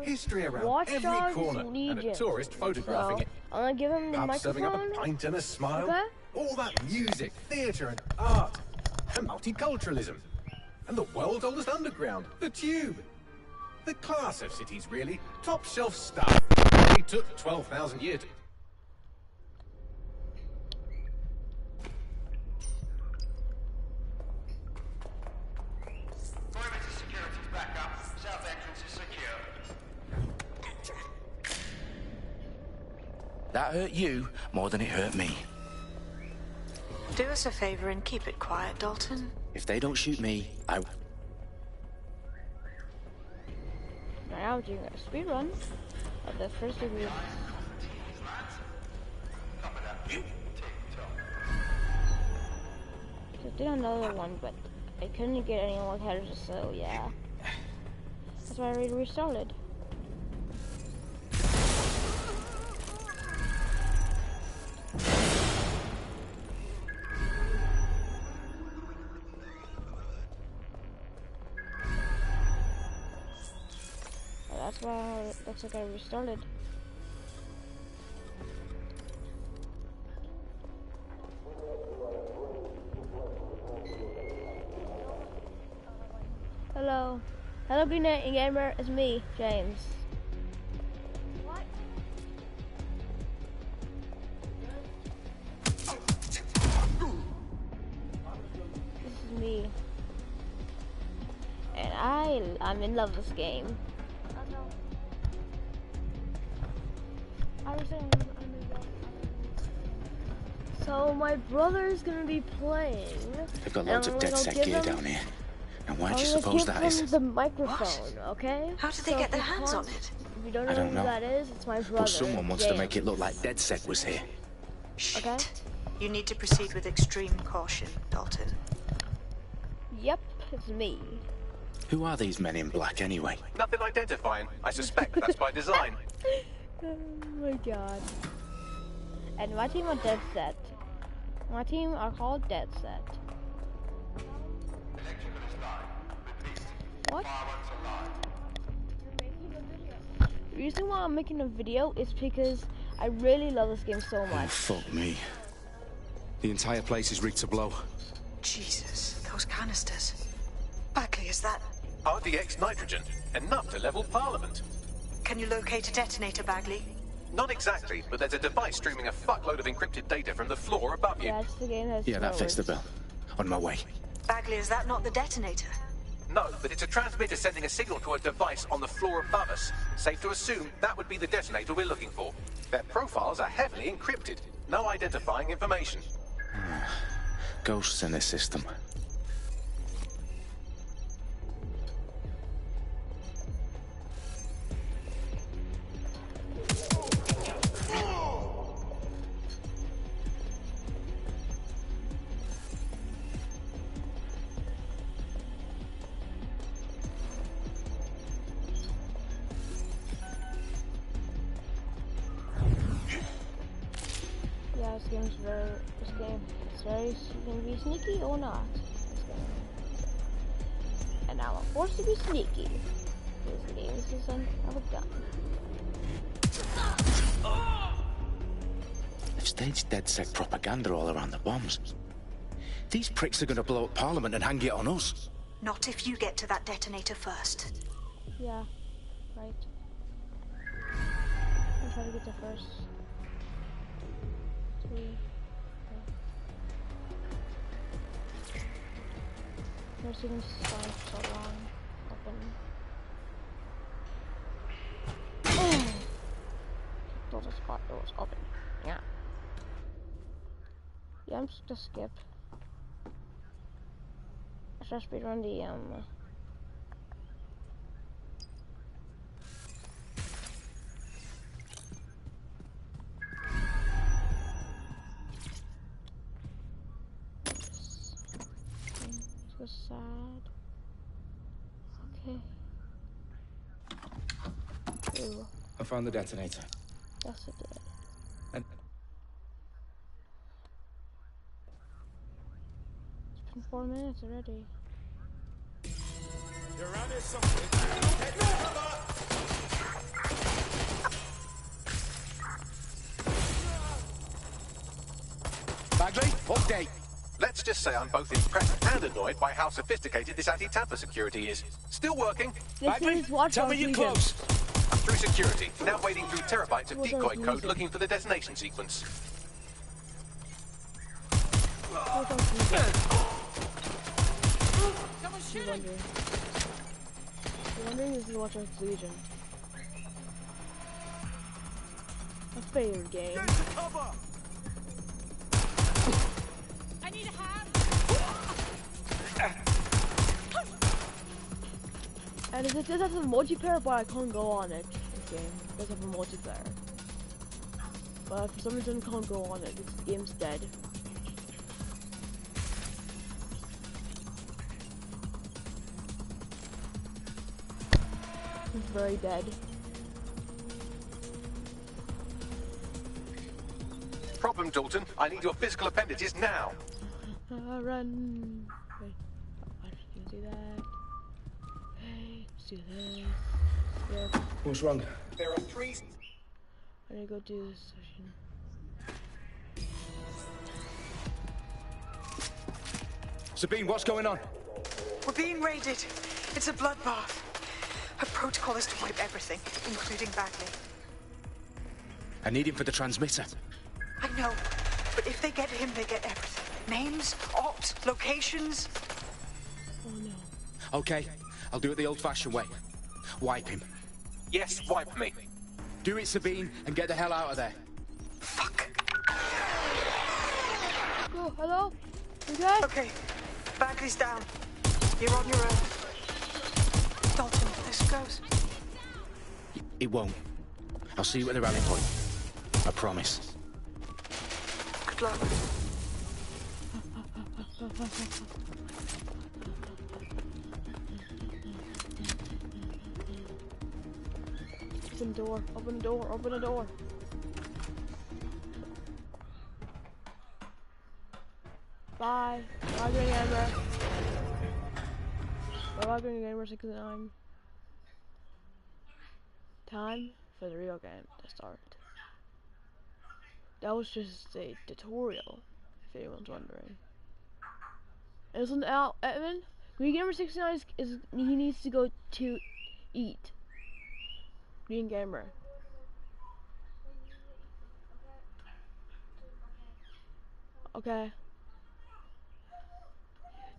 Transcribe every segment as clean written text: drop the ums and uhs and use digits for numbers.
History around Watchdogs every corner, Legion. and a tourist photographing it. I'm gonna give him the Pub microphone. serving up a pint and a smile. Okay. All that music, theatre and art. And multiculturalism. And the world's oldest underground, the Tube. The class of cities, really. Top shelf stuff. They took 12,000 years to... Perimeter security's back up. South entrance is secure. That hurt you more than it hurt me. Do us a favor and keep it quiet, Dalton. If they don't shoot me, I... Now we're doing a speed run of the first degree. I did another one, but I couldn't get any more headers, so yeah. That's why I restarted. That's why it looks like I restarted. Hello. Hello, Green Knight Gamer. It's me, James. What? This is me. And I'm in love with this game. So my brother's gonna be playing. They've got loads of dead set gear down here. And why do you suppose that is? The microphone, okay? How did they get their hands on it? If you don't know who that is, it's my brother. But someone wants to make it look like DedSec was here. Shit. Okay. You need to proceed with extreme caution, Dalton. Yep, it's me. Who are these men in black anyway? Nothing identifying. I suspect that's by design. Oh my god. And my team are dead set. My team are called dead set. What? The reason why I'm making a video is because I really love this game so much. Oh, fuck me. The entire place is rigged to blow. Jesus, those canisters. Bagley, is that... RDX nitrogen. Enough to level Parliament. Can you locate a detonator, Bagley? Not exactly, but there's a device streaming a fuckload of encrypted data from the floor above you. Yeah, it's the game has Yeah, that fits the bill. On my way. Bagley, is that not the detonator? No, but it's a transmitter sending a signal to a device on the floor above us. Safe to assume that would be the detonator we're looking for. Their profiles are heavily encrypted. No identifying information. Ghosts in this system. Can be sneaky or not. And now I'm forced to be sneaky. This game is son of a gun. They've staged DedSec propaganda all around the bombs. These pricks are going to blow up Parliament and hang it on us. Not if you get to that detonator first. Yeah, right. I'll try to get there first. 3. Never seen this sign for so long. Open. Oh! Those are spot doors. Open. Yeah. Yeah, I'm just gonna skip. I should speedrun the so sad. Okay. Ooh. I found the detonator. Yes, it did. And It's been 4 minutes already. You're around here somewhere. Take cover! Bagley, update. Let's just say I'm both impressed and annoyed by how sophisticated this anti-tamper security is. Still working. This Bagley, is Watch tell me Dogs you're Legion. close. I'm through security, now wading through terabytes of Watch decoy Dogs code Legion. looking for the detonation sequence. Watch Dogs Legion. You're wondering this is Watch Dogs Legion. My favorite game. I need a hand. And it does have a multiplayer, but I can't go on it. This game does have a multiplayer, but for some reason I can't go on it. This game's dead. It's very dead. Problem, Dalton. I need your physical appendages now. Run. Wait. Why did you do that? Hey, let's do this. Yep. What's wrong? There are 3... I need to go do this session. Sabine, what's going on? We're being raided. It's a bloodbath. Her protocol is to wipe everything, including Bagley. I need him for the transmitter. I know, but if they get him, they get everything. Names, ops, locations. Oh no. Okay, I'll do it the old-fashioned way. Wipe him. Yes, wipe me. Do it, Sabine, and get the hell out of there. Fuck. Oh, hello? You guys? Okay, Bagley's down. You're on your own. Dalton, this goes. It won't. I'll see you at the rally point. I promise. Good luck. Open the door, open the door, open the door. Bye. Bye, Green Amber. Bye, Green Amber 69. Time for the real game to start. That was just a tutorial, if anyone's wondering. Isn't out, Evan? Green Gamer 69 is he needs to go to eat. Green Gamer. Okay.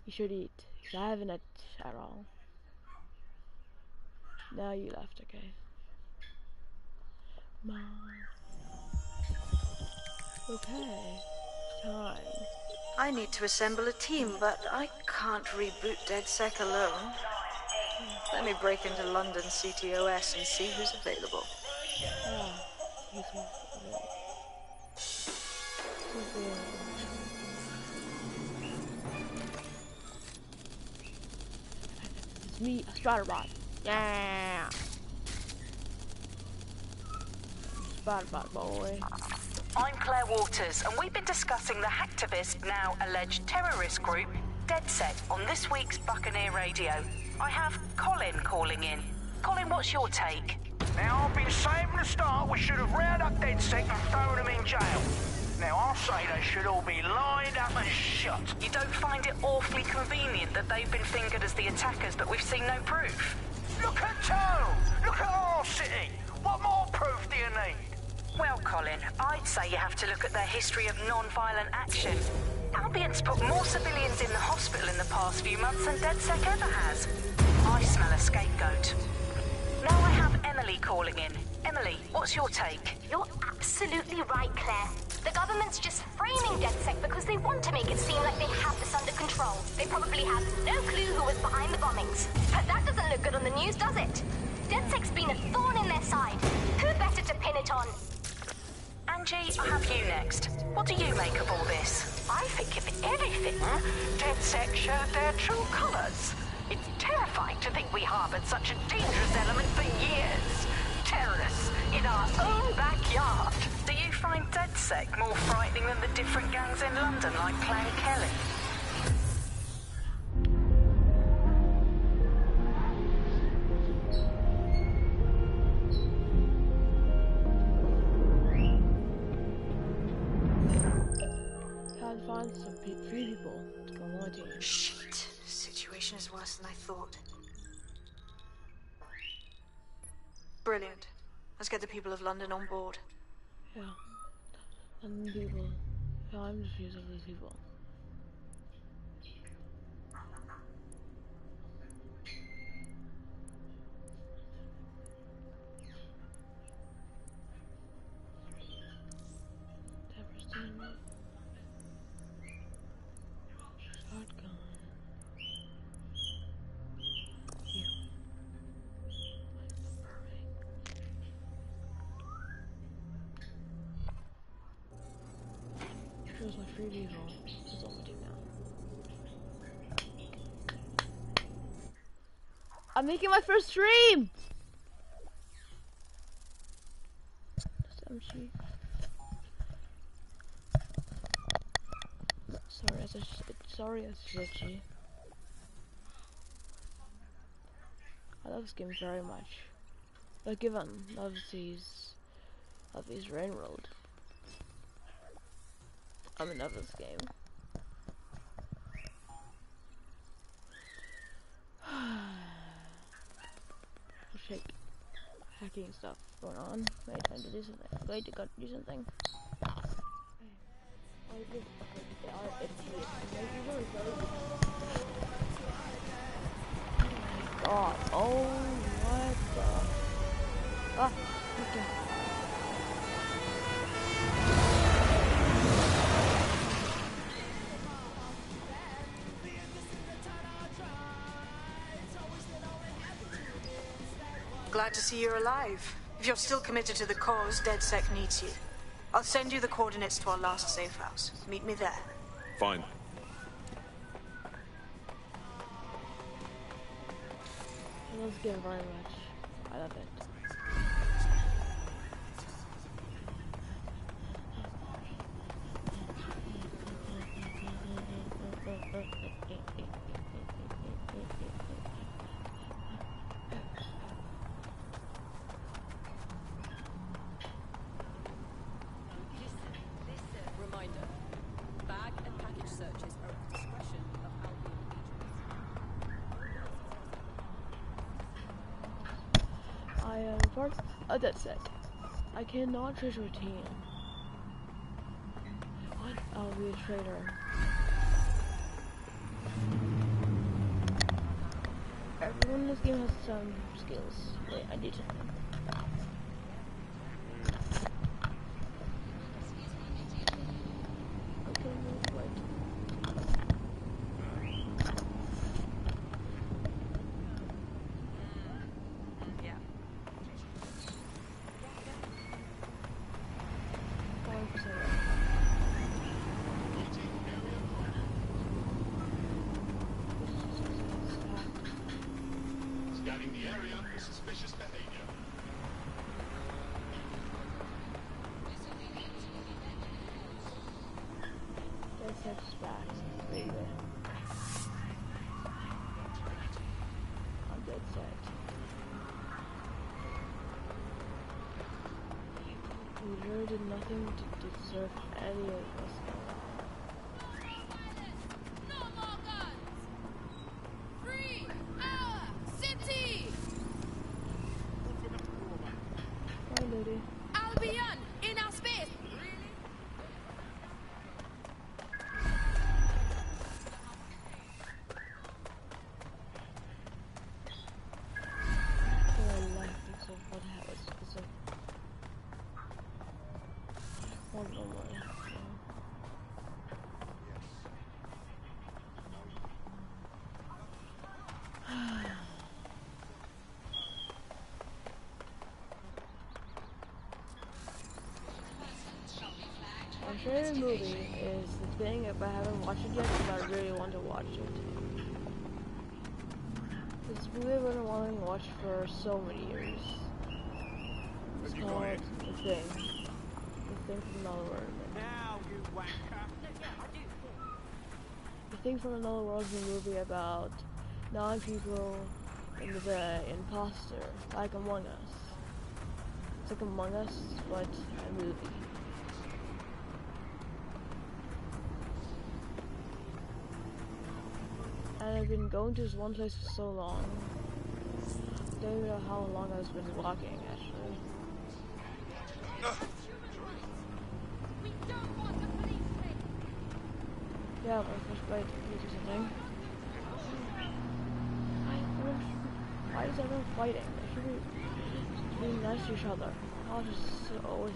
You should eat, because I haven't eaten at all. Now you left, okay. Mom. Okay. Time. I need to assemble a team, but I can't reboot DedSec alone. Let me break into London CTOS and see who's available. Ah, he's It's me, a Stratobot. Yeah. Stratobot boy. I'm Claire Waters, and we've been discussing the hacktivist, now alleged terrorist group, DedSec, on this week's Buccaneer Radio. I have Colin calling in. Colin, what's your take? Now, I've been saying from the start we should have rounded up DedSec and thrown them in jail. Now, I'll say they should all be lined up and shot. You don't find it awfully convenient that they've been fingered as the attackers, but we've seen no proof? Look at Town! Look at our city! What more proof do you need? Well, Colin, I'd say you have to look at their history of non-violent action. Albion's put more civilians in the hospital in the past few months than DedSec ever has. I smell a scapegoat. Now I have Emily calling in. Emily, what's your take? You're absolutely right, Claire. The government's just framing DedSec because they want to make it seem like they have this under control. They probably have no clue who was behind the bombings. But that doesn't look good on the news, does it? DedSec's been a thorn in their side. Who better to pin it on? Angie, I have you next. What do you make of all this? I think if anything, DedSec showed their true colors. It's terrifying to think we harbored such a dangerous element for years. Terrorists in our own backyard. Do you find DedSec more frightening than the different gangs in London like Clan Kelly? find some free people to go on my team. Shit. The situation is worse than I thought. Brilliant. Let's get the people of London on board. Yeah. And people. I'm just using these people. Shotgun. Here. Shows my free vehicle. That's all I do now. I'm making my first stream! SMG. Sorry, SMG. I love this game very much. But given of these Rain World, I'm in love with this game. Shake. Hacking stuff going on. Wait, time to do something. Wait, I got to do something. God, oh, what the? Ah, okay. Glad to see you're alive. If you're still committed to the cause, DedSec needs you. I'll send you the coordinates to our last safe house. Meet me there. Fine. I love this game very much. I love it. I am part of DedSec. I cannot trade your team. What? I'll be a traitor. Everyone in this game has some skills. Wait, I need something. Okay, wait. Scanning the area for suspicious behavior. DedSec's back. There you go. I'm DedSec. We really did nothing to deserve any of this. No more guns! Free our city! Hi, lady. Albion in our space! My favorite movie is The Thing. If I haven't watched it yet, but I really want to watch it. This movie I've been wanting to watch for so many years. It's called The Thing. The Thing from Another World. Now, you wanker. The Thing from Another World is a movie about 9 people in the imposter, like Among Us. It's like Among Us, but a movie. I've been going to this one place for so long. I don't even know how long I've been walking, actually. Yeah, my first fight is something. Why is everyone fighting? They should be being nice to each other. I'll just always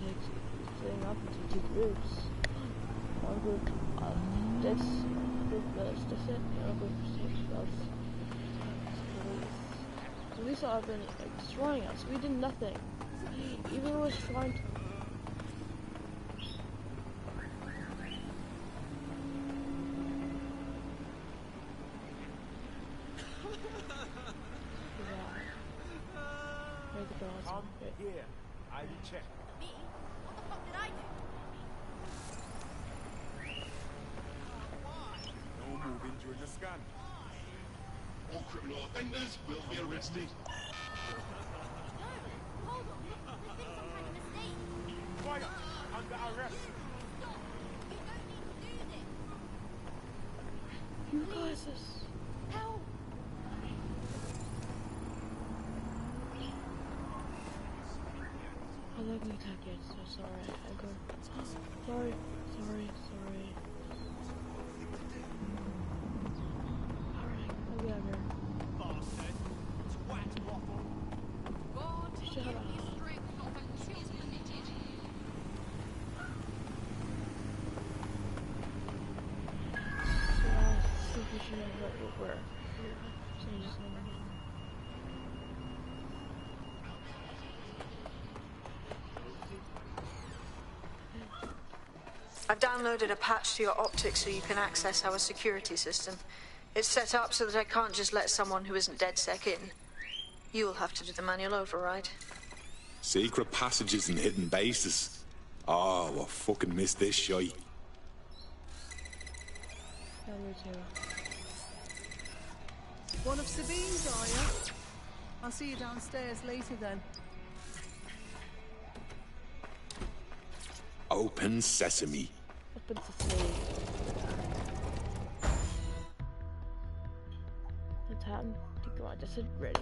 splitting up into two groups. One group this group does this it, the other group does police. So Lisa have been like, destroying us. We did nothing. Even was trying to here. I check. Me? What the fuck did I do? No moving during the scan. All criminal offenders will be arrested. No, hold on. This thing's some kind of mistake. Quiet! Under arrest! Stop! You don't need to do this. you guys is Help! I'm not gonna attack yet, so sorry. I go. Sorry. Alright, whatever. God, Shut give up. me strength not to kill permitted. So, see if we should know what we're. So you just know. I've downloaded a patch to your optics so you can access our security system. It's set up so that I can't just let someone who isn't DedSec in. You'll have to do the manual override. Secret passages and hidden bases. Oh, I fucking missed this shite. Yeah, me too. One of Sabine's, are you? I'll see you downstairs later then. Open sesame. Open sesame. The time to go on. Just sit ready.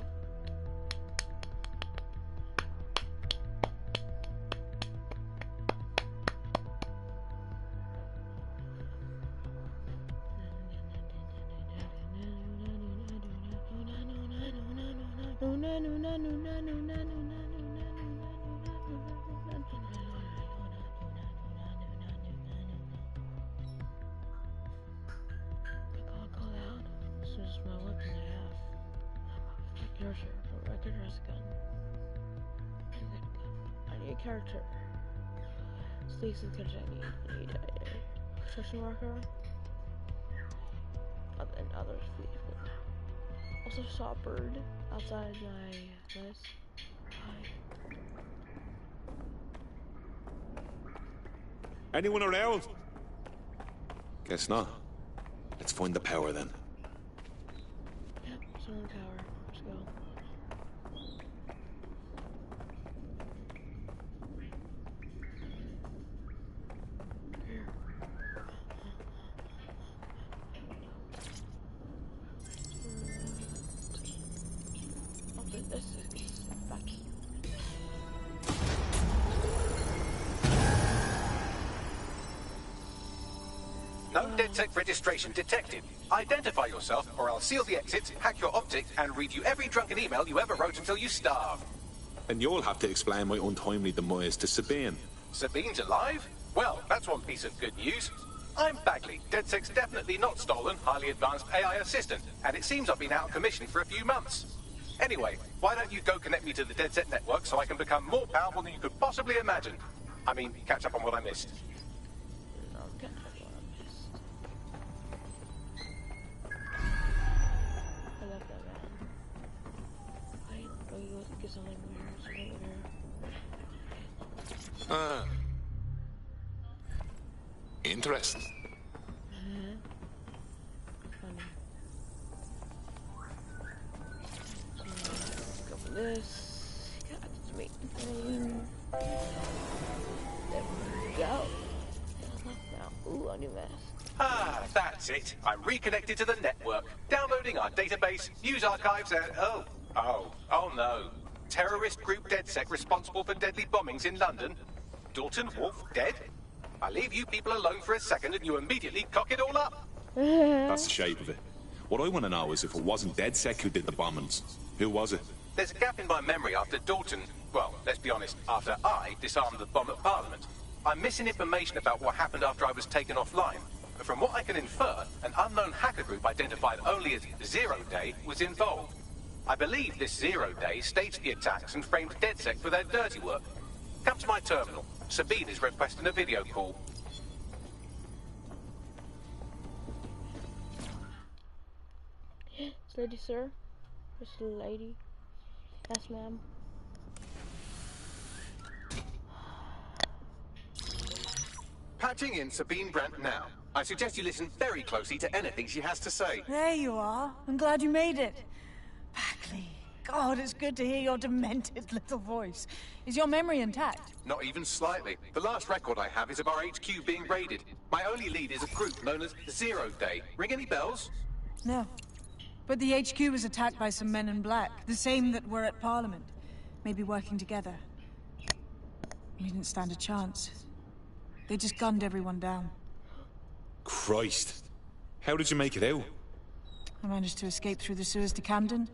Character. Stakes and character I need a construction worker. And others please. Also saw a bird outside my place. Hi. Anyone around? Guess not. Let's find the power then. Yep, solar tower. Let's go. No DedSec registration detected. Identify yourself, or I'll seal the exits, hack your optic, and read you every drunken email you ever wrote until you starve. And you'll have to explain my untimely demise to Sabine. Sabine's alive? Well, that's one piece of good news. I'm Bagley, DedSec's definitely not stolen, highly advanced AI assistant, and it seems I've been out of commission for a few months. Anyway, why don't you go connect me to the DedSec network so I can become more powerful than you could possibly imagine? I mean, catch up on what I missed. Interesting. Funny. Go for this. God, it's me. There we go. Now, ooh, a new mask. Ah, that's it. I'm reconnected to the network, downloading our database, news archives, and oh no. Terrorist group DedSec responsible for deadly bombings in London. Dalton Wolf dead? I leave you people alone for a second and you immediately cock it all up. That's the shape of it. What I want to know is if it wasn't DedSec who did the bombings, who was it? There's a gap in my memory after Dalton, well, let's be honest, after I disarmed the bomb at Parliament. I'm missing information about what happened after I was taken offline. But from what I can infer, an unknown hacker group identified only as Zero Day was involved. I believe this 0 Day staged the attacks and framed DedSec for their dirty work. Come to my terminal. Sabine is requesting a video call. Lady, sir? This lady? Yes, ma'am. Patching in Sabine Brandt now. I suggest you listen very closely to anything she has to say. There you are. I'm glad you made it. Bagley. God, it's good to hear your demented little voice. Is your memory intact? Not even slightly. The last record I have is of our HQ being raided. My only lead is a group known as 0 Day. Ring any bells? No. But the HQ was attacked by some men in black, the same that were at Parliament. Maybe working together. We didn't stand a chance. They just gunned everyone down. Christ. How did you make it out? I managed to escape through the sewers to Camden.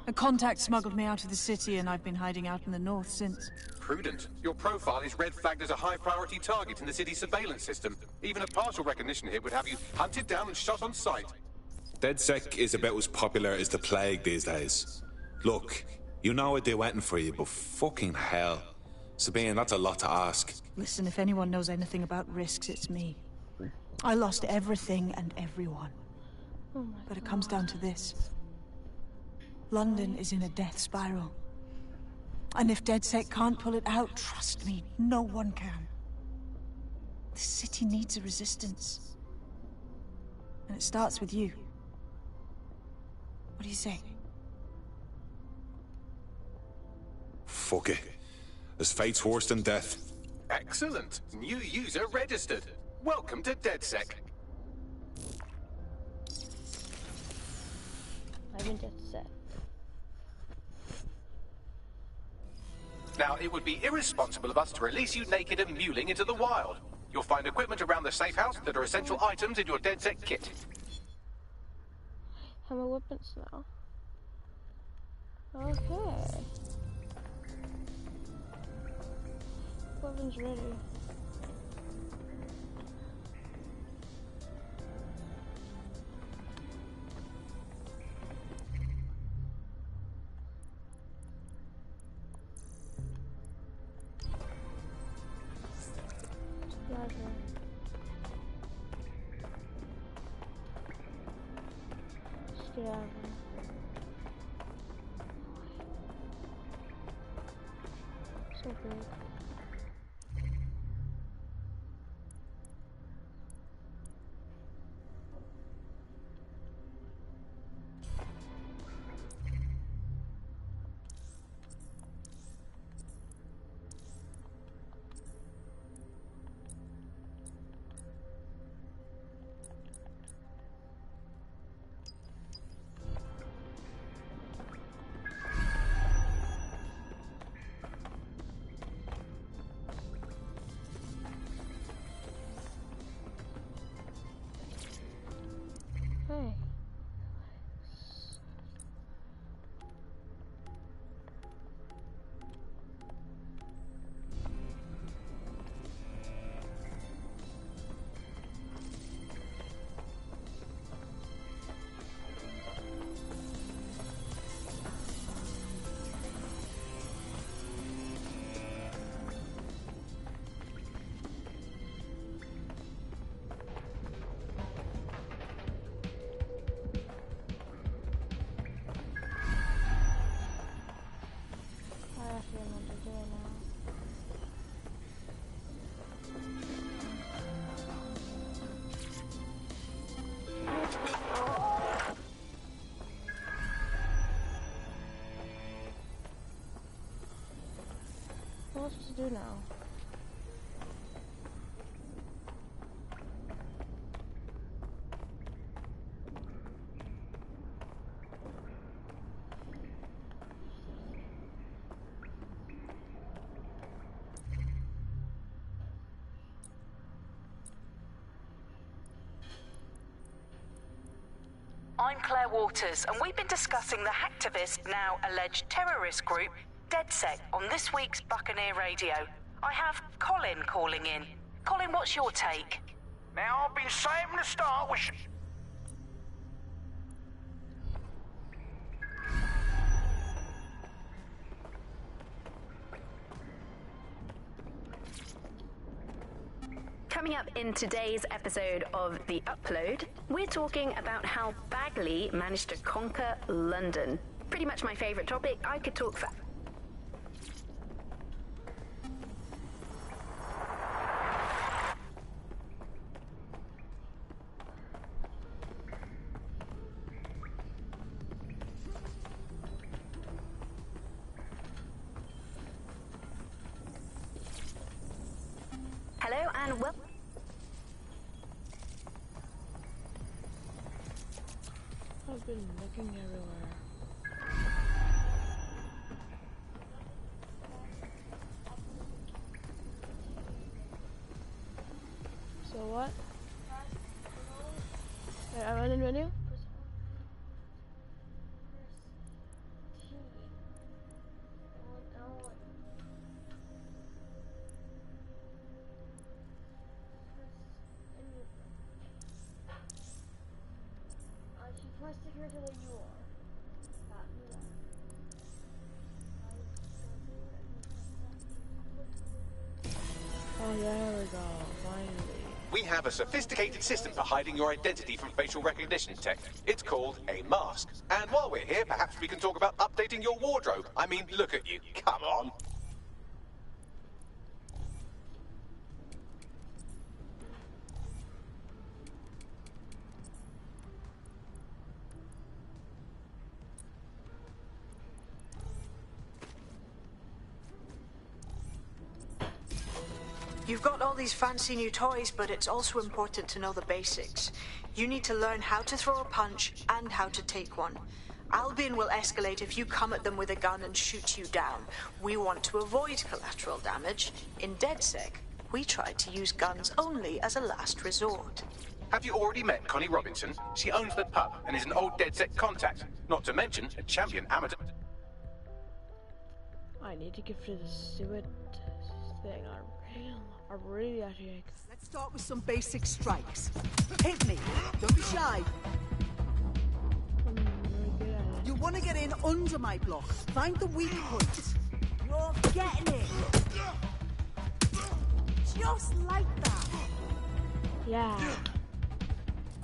A contact smuggled me out of the city, and I've been hiding out in the north since. Prudent. Your profile is red flagged as a high-priority target in the city's surveillance system. Even a partial recognition hit would have you hunted down and shot on sight. DedSec is about as popular as the plague these days. Look, you know I'd do anything for you, but fucking hell. Sabine, that's a lot to ask. Listen, if anyone knows anything about risks, it's me. I lost everything and everyone. But it comes down to this. London is in a death spiral. And if DedSec can't pull it out, trust me, no one can. The city needs a resistance. And it starts with you. What do you say? Fuck it. As fate's worse than death. Excellent. New user registered. Welcome to DedSec. I've been DedSec. Now, it would be irresponsible of us to release you naked and mewling into the wild. You'll find equipment around the safe house that are essential items in your DedSec kit. Have my weapons now. Okay. Weapons ready. Get out of here. So big. Hey. What else to do now? I'm Claire Waters, and we've been discussing the hacktivist, now alleged terrorist group, DedSec, on this week's Buccaneer Radio. I have Colin calling in. Colin, what's your take? Now, I've been saying from the start we should... Coming up in today's episode of The Upload, we're talking about how Bagley managed to conquer London. Pretty much my favourite topic. I could talk for... Hello and welcome. I've been looking everywhere. So what? Wait, I'm in the menu? Press the character that you are. Oh, there we go, finally. We have a sophisticated system for hiding your identity from facial recognition tech. It's called a mask. And while we're here, perhaps we can talk about updating your wardrobe. I mean, look at you. Come on. You've got all these fancy new toys, but it's also important to know the basics. You need to learn how to throw a punch and how to take one. Albion will escalate if you come at them with a gun and shoot you down. We want to avoid collateral damage. In DedSec, we try to use guns only as a last resort. Have you already met Connie Robinson? She owns the pub and is an old DedSec contact. Not to mention a champion amateur. I need to give to the stupid thing. I really actually. Let's start with some basic strikes. Hit me. Don't be shy. I'm really good at it. You want to get in under my block. Find the weak points. You're getting it. Just like that. Yeah.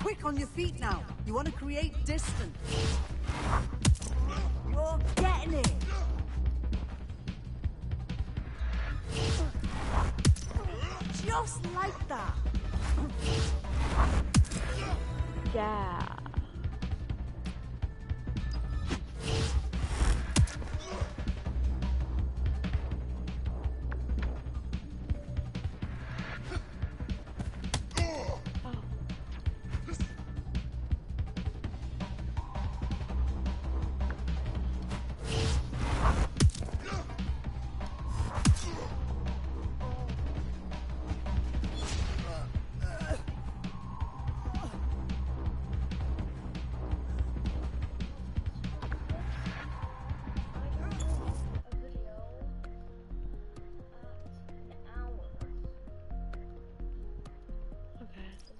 Quick on your feet now. You want to create distance. You're getting it. Just like that. Yeah.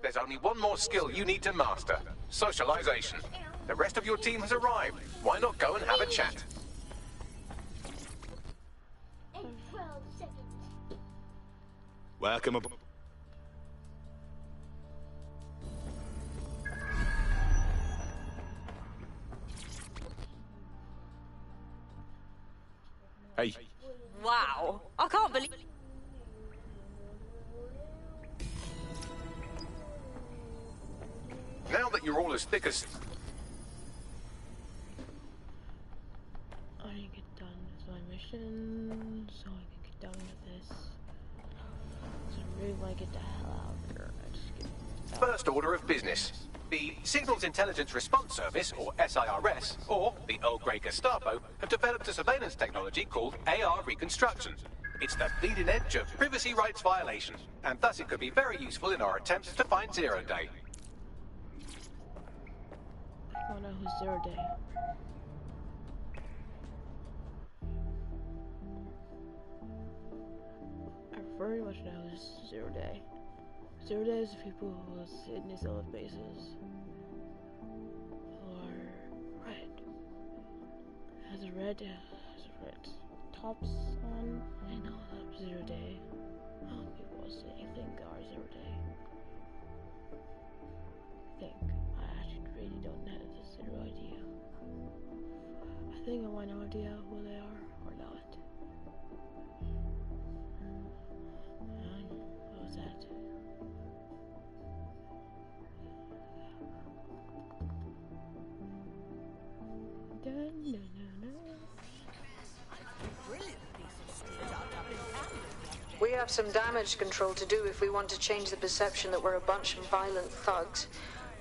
There's only one more skill you need to master. Socialization. The rest of your team has arrived. Why not go and have a chat? In 12 seconds. Welcome aboard. Hey. Wow. I can't believe... Now that you're all as thick as... I need to get done with my mission so I can get done with this. So I really want to get the hell out of here. I just get First order of business. The Signals Intelligence Response Service, or SIRS, or the Earl Grey Gestapo, have developed a surveillance technology called AR Reconstruction. It's the bleeding edge of privacy rights violation, and thus it could be very useful in our attempts to find Zero Day. Oh no, who's Zero Day? I very much know who's Zero Day. Zero Day is the people who sit in these little bases. Or red. Has red tops on. I know that's Zero Day. How people think are Zero Day? I actually really don't have zero idea. I think I have no idea who they are or not. And what was that? Dun, dun, dun, dun. We have some damage control to do if we want to change the perception that we're a bunch of violent thugs.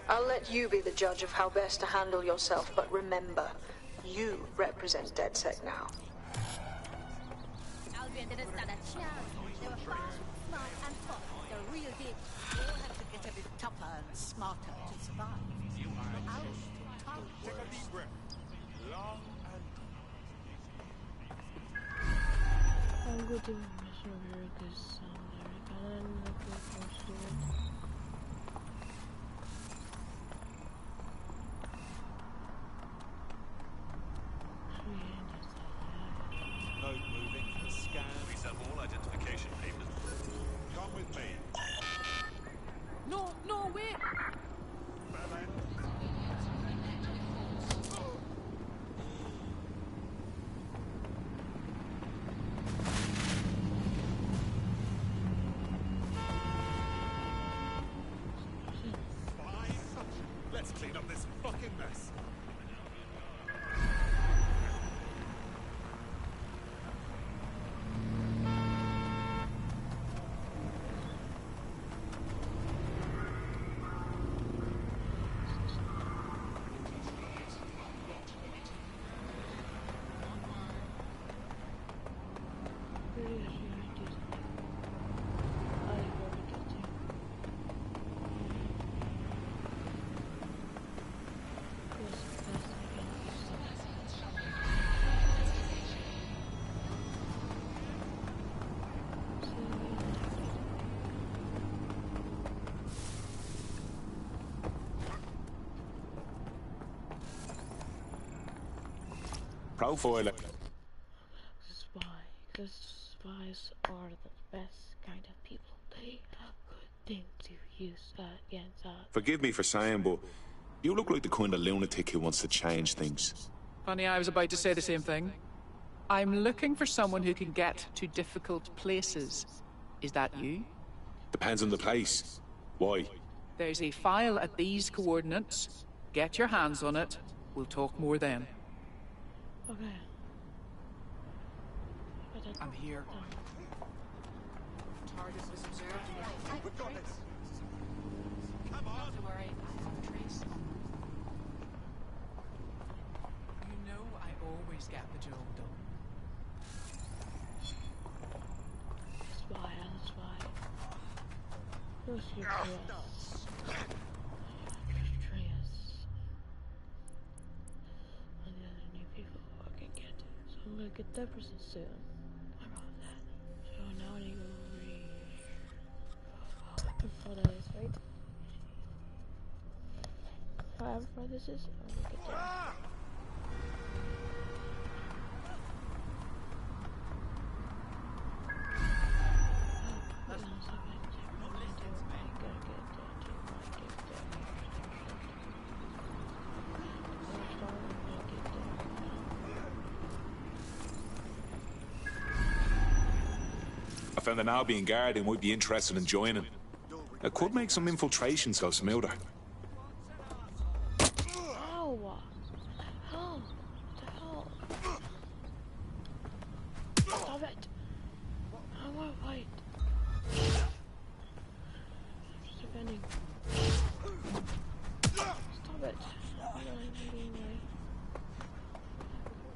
I'll let you be the judge of how best to handle yourself, but remember, you represent DedSec now. Albion didn't stand a chance. They were fast, smart, and tough. The real deal. They all have to get a bit tougher and smarter to survive. You are Out to town. Take a deep breath. Long and I'm going to mission over here because there I can look at what's doing. no moving for the scan. Please have all identification papers. Come with me. No, wait! Let's clean up this fucking mess. Profiler. Because spies are the best kind of people. They have good things to use against us. Forgive me for saying, but you look like the kind of lunatic who wants to change things. Funny, I was about to say the same thing. I'm looking for someone who can get to difficult places. Is that you? Depends on the place. Why? There's a file at these coordinates. Get your hands on it. We'll talk more then. Okay. I'm here. Target was observed. We've got this. Come on. Not to worry. I have a trace. You know I always get the job done. Spy on the spy. Who's your I'm gonna get that person soon. I wrote that. So now I need to go before that is, right? However this is, I'm gonna get there. I found an Albion guard who might be interested in joining. It could make some infiltrations go smoother. Ow! What the hell? Stop it! I want to fight. I'm just defending. Stop it! I'm not getting my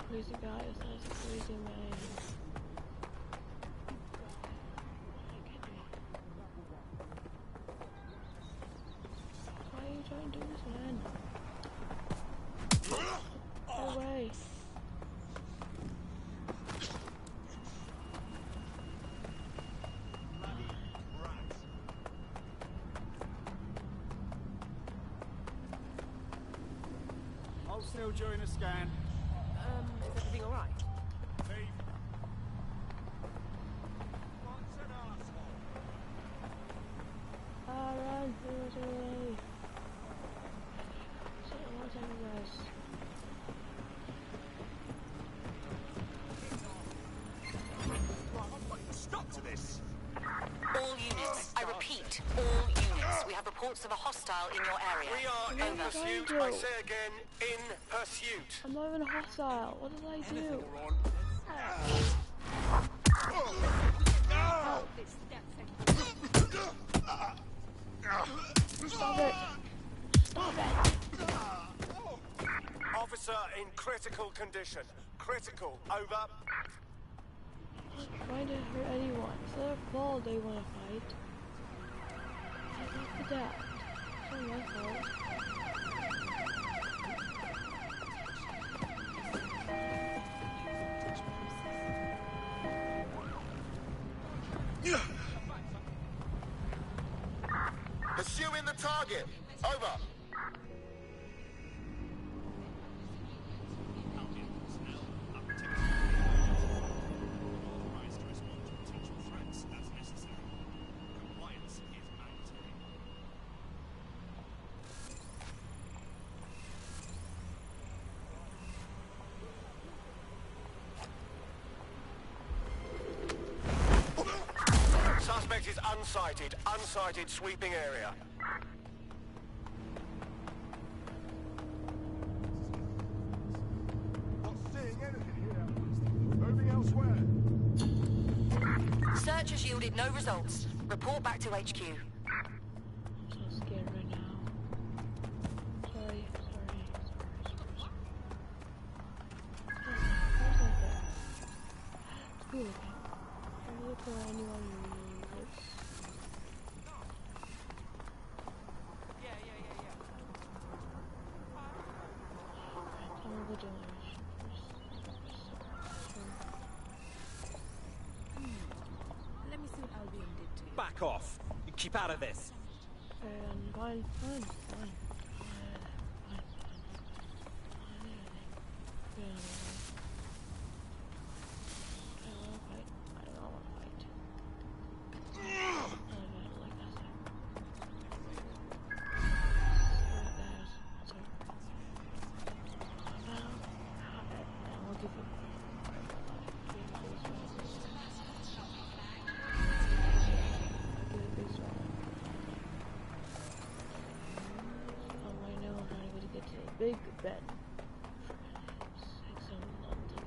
crazy guys. That's crazy man. Why are you trying to do this, man? Still during a scan. Is everything alright? What's an arsehole? Run, away. What's everywhere? Stop to this. All units, I repeat, all units. We have reports of a hostile in your area. We are in pursuit. I say again, in pursuit. I'm not even hostile. What did I do? Stop it. Stop it. Officer in critical condition. Critical. Over. I'm not trying to hurt anyone. It's their fault they want to fight. I got the dad. It's not my fault. Pursuing the target. Over. Suspect is unsighted. Unsighted sweeping area. Not seeing anything here. Moving elsewhere. Search has yielded no results. Report back to HQ. I'm so scared right now. Sorry. Where's that there? Let's be looking. Can we look for anyone who lives? Tell me the generation Let me see what Albion did to you. Back off. You keep out of this. Fine. Big Ben. 6 in London.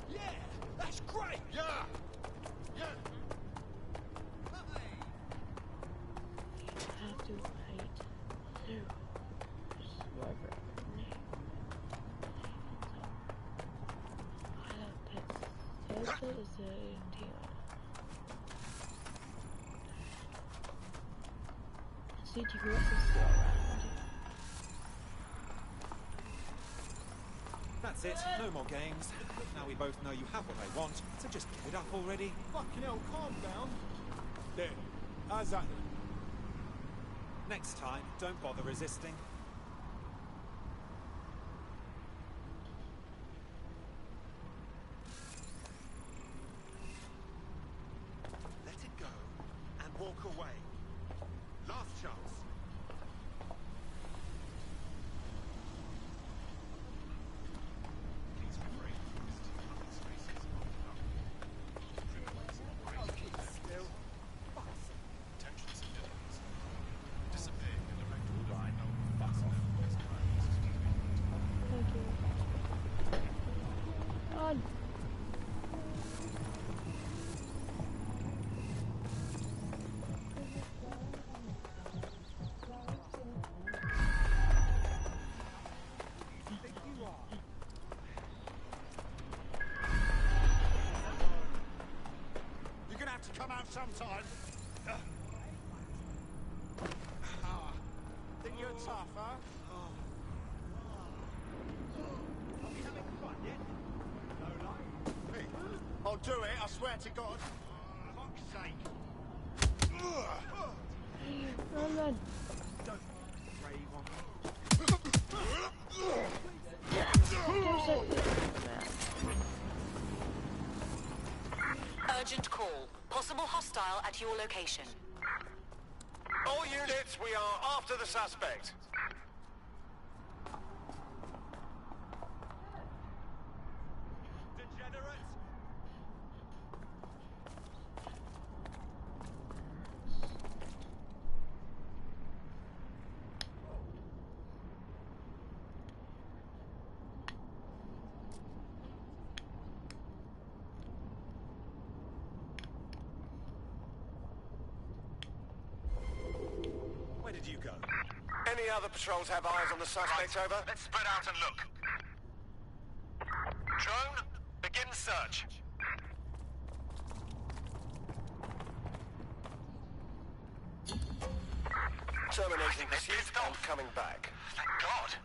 Yeah, that's great. Yeah. Have to wait through whatever name. I have pets. Delta is a team. CTQS is still around. That's it. No more games. Now we both know you have what I want, so just give it up already. Fucking hell, calm down. There. How's that? Next time, don't bother resisting. Let it go and walk away. Last chance. On. You're gonna have to come out sometime. Think you're tough, huh? I'm having fun, yeah? No lie. Hey, I'll do it, I swear to God. Fuck's sake. London. Don't rave on me. Urgent call. Possible hostile at your location. All units, we are after the suspect. Degenerates! Where did you go? Any other patrols have eyes on the suspect, over? Let's spread out and look. Drone, begin search. Terminating pursuit and coming back. Thank God.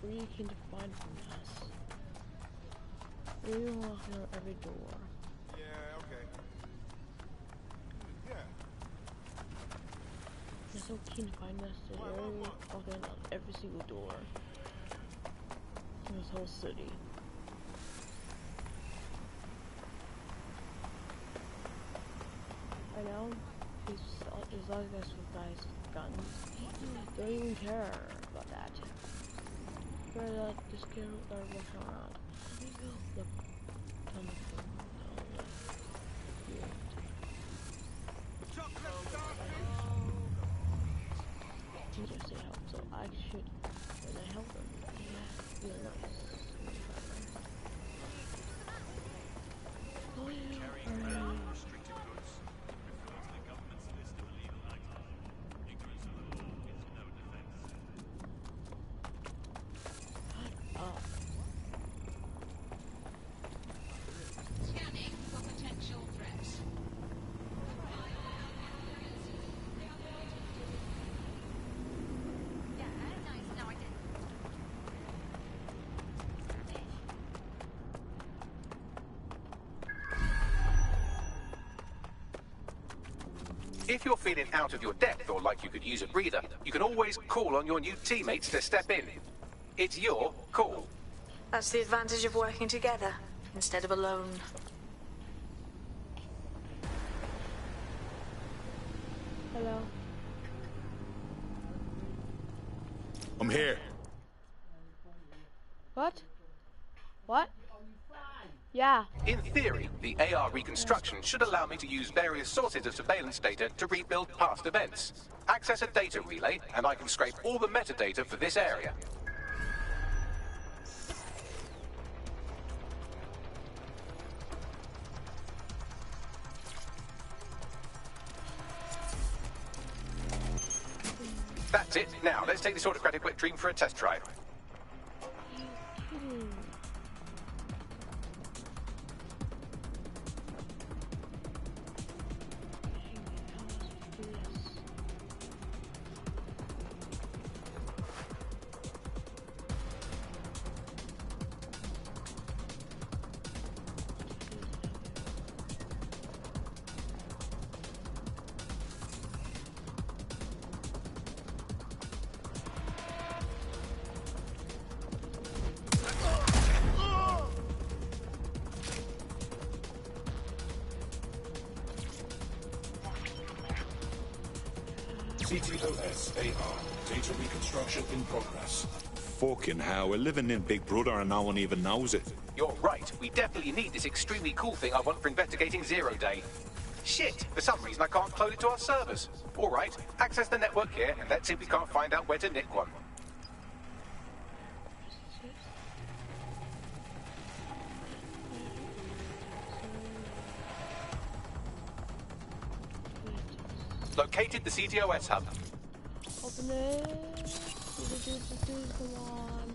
Really keen to find from us. Really walking out every door. Yeah, okay. Yeah. They're so keen to find us. They're really walking out every single door in this whole city. I know these other guys with guns don't even care about that. Where this kid are walking around. Look, on the phone. He just say help, so I should when I help him. Yeah, really nice. Oh yeah. Restricted goods. Refer to the government's list of illegal items. Ignorance of the law is no defense. Scanning for potential threats. Yeah, nice. No, I didn't. If you're feeling out of your depth or like you could use a breather, you can always call on your new teammates to step in. It's your call. That's the advantage of working together instead of alone. Hello. I'm here. What? What? Yeah. In theory, the AR reconstruction should allow me to use various sources of surveillance data to rebuild past events. Access a data relay, and I can scrape all the metadata for this area. That's it. Now, let's take this autocratic wet dream for a test drive. CTOS AR. Data reconstruction in progress. Fucking hell, we're living in Big Brother and no one even knows it. You're right. We definitely need this extremely cool thing I want for investigating Zero Day. Shit, for some reason I can't clone it to our servers. Alright, access the network here, and let's see if we can't find out where to nick one. Located the CTOS hub. Open it. Come on.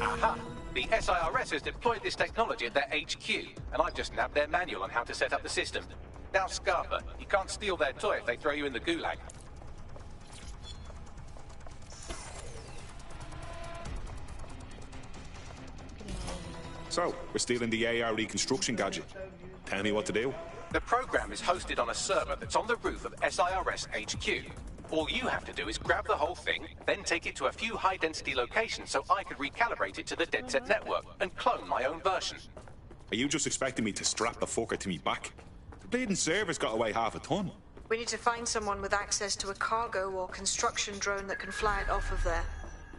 Aha! The SIRS has deployed this technology at their HQ, and I've just nabbed their manual on how to set up the system. Now, Scarper, you can't steal their toy if they throw you in the gulag. So, we're stealing the AR reconstruction gadget. Tell me what to do. The program is hosted on a server that's on the roof of SIRS HQ. All you have to do is grab the whole thing, then take it to a few high-density locations so I can recalibrate it to the DedSec network and clone my own version. Are you just expecting me to strap the fucker to me back? The bleeding server's got away half a ton. We need to find someone with access to a cargo or construction drone that can fly it off of there.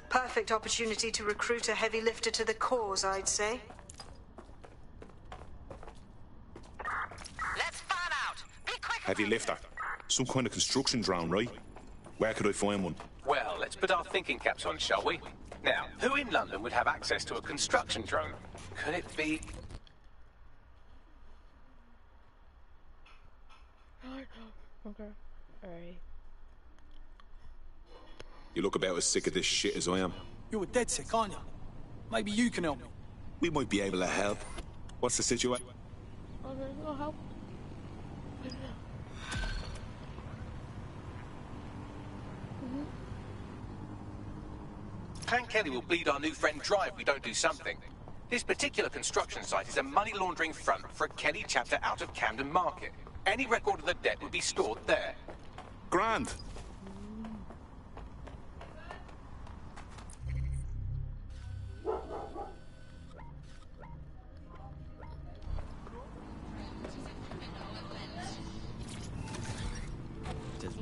Perfect opportunity to recruit a heavy lifter to the cause, I'd say. Let's find out. Be quick. Heavy lifter. Some kind of construction drone, right? Where could I find one? Well, let's put our thinking caps on, shall we? Now, who in London would have access to a construction drone? Could it be... Okay. Alright. You look about as sick of this shit as I am. You're a DedSec, aren't you? Maybe you can help me. We might be able to help. What's the situation? Okay, I'll help. Clan Kelly will bleed our new friend dry if we don't do something. This particular construction site is a money laundering front for a Kelly chapter out of Camden Market. Any record of the debt would be stored there. Grand.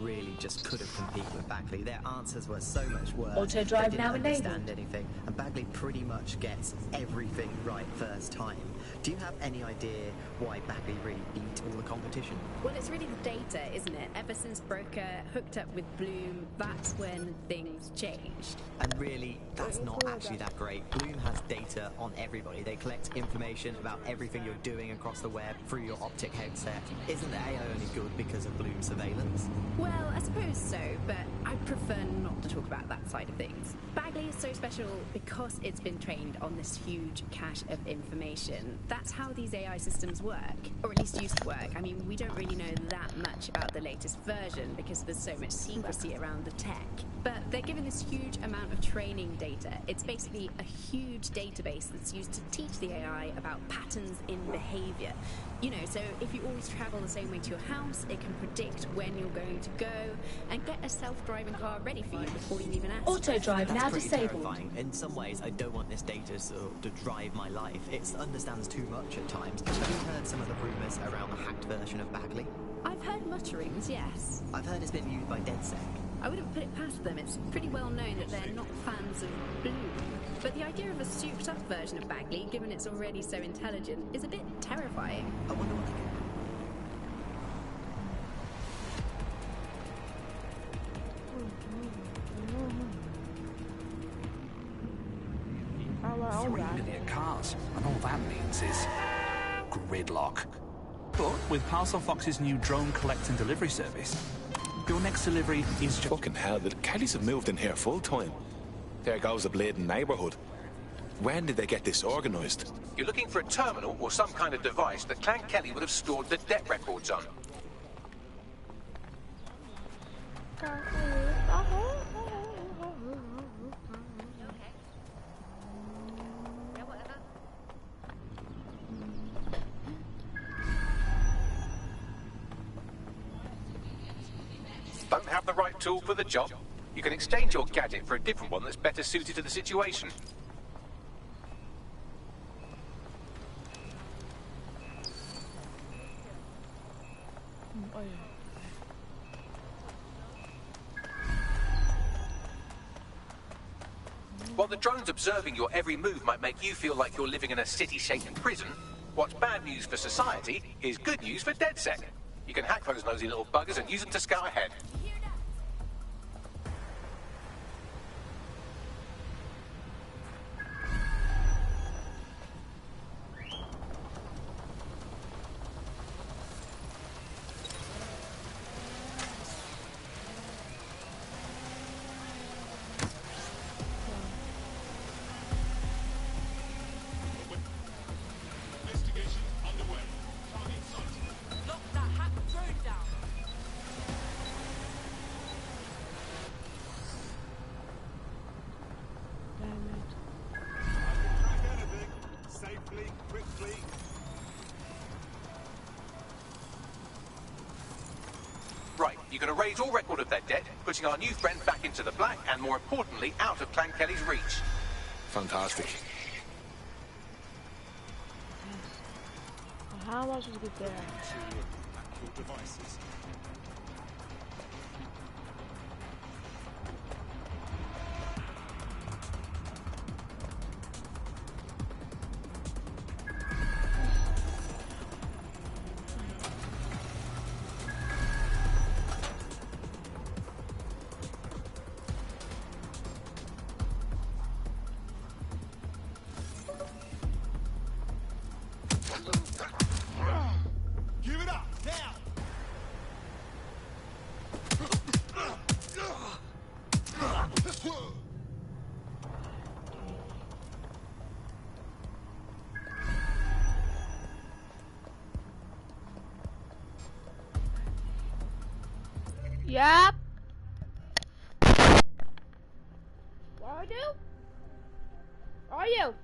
Really just could have competed with Bagley. Their answers were so much worse. Auto drive they now didn't enabled. understand anything, and Bagley pretty much gets everything right first time. Do you have any idea why Bagley really beat all the competition? Well, it's really the data, isn't it? Ever since Broker hooked up with Bloom, that's when things changed. And really, that's not actually that great. Bloom has data on everybody. They collect information about everything you're doing across the web through your optic headset. Isn't the AI only good because of Bloom surveillance? Well, I suppose so, but I prefer not to talk about that side of things. Bagley is so special because it's been trained on this huge cache of information. That's how these AI systems work, or at least used to work. I mean, we don't really know that much about the latest version because there's so much secrecy around the tech. But they're given this huge amount of training data. It's basically a huge database that's used to teach the AI about patterns in behavior. You know, so if you always travel the same way to your house, it can predict when you're going to go and get a self-driving car ready for you before you even ask. Auto drive now pretty disabled. terrifying. In some ways, I don't want this data to drive my life. It understands too much at times. Have you heard some of the rumours around the hacked version of Bagley? I've heard mutterings, yes. I've heard it's been used by DedSec. I wouldn't put it past them. It's pretty well known that they're not fans of Bloom. But the idea of a souped-up version of Bagley, given it's already so intelligent, is a bit terrifying. I wonder what they can... Oh, 3 million cars, and all that means is gridlock. But with Parcel Fox's new drone collect and delivery service, your next delivery is just... Fucking hell, the Kellys have moved in here full time. There goes the bleeding neighbourhood. When did they get this organised? You're looking for a terminal or some kind of device that Clan Kelly would have stored the debt records on. Don't have the right tool for the job? You can exchange your gadget for a different one that's better suited to the situation. While the drones observing your every move might make you feel like you're living in a city-shaped prison, What's bad news for society is good news for DedSec. You can hack those nosy little buggers and use them to scout ahead. Safely, quickly. Right, you're going to raise all record of their debt, putting our new friend back into the black, and more importantly, out of Clan Kelly's reach. Fantastic. How am I supposed to get there? Your devices. Give it up now. Yep. What do I do? Where are you?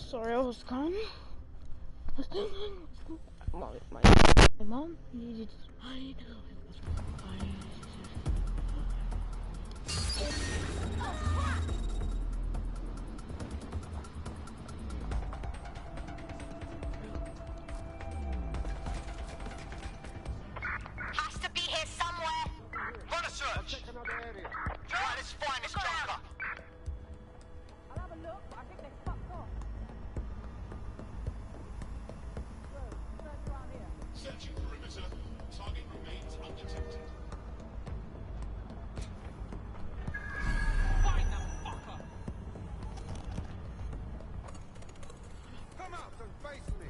Sorry, I was gone. My mom needed. Has to be here somewhere. Run a search. Right, let's find this junker. I'll have a look, but I think they're fucked off. Search around here. Searching perimeter. Target remains undetected. Find that fucker! Come out and face me.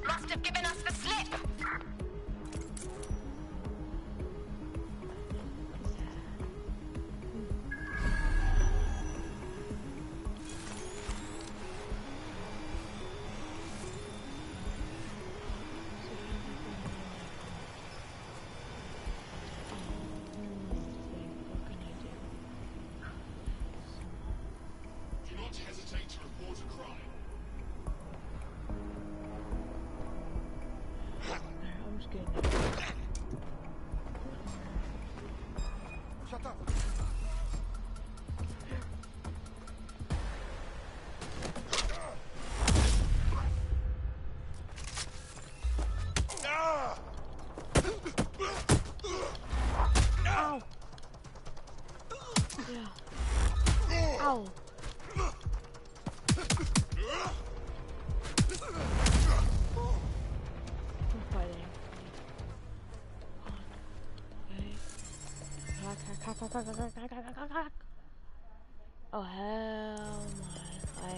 Must have given us the slip. Do not hesitate to report a crime. I'm just kidding. Shut up. Ow! Yeah. Ow! I'm fighting. Okay. Oh hell my!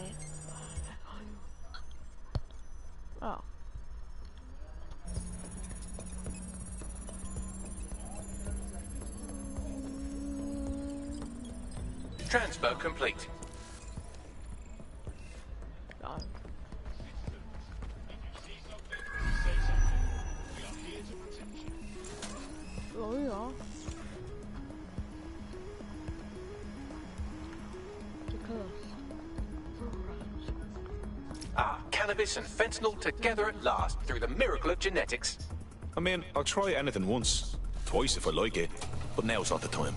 Oh. Transfer complete. God. Oh yeah. Ah, cannabis and fentanyl together at last through the miracle of genetics. I mean, I'll try anything once, twice if I like it, but now's not the time.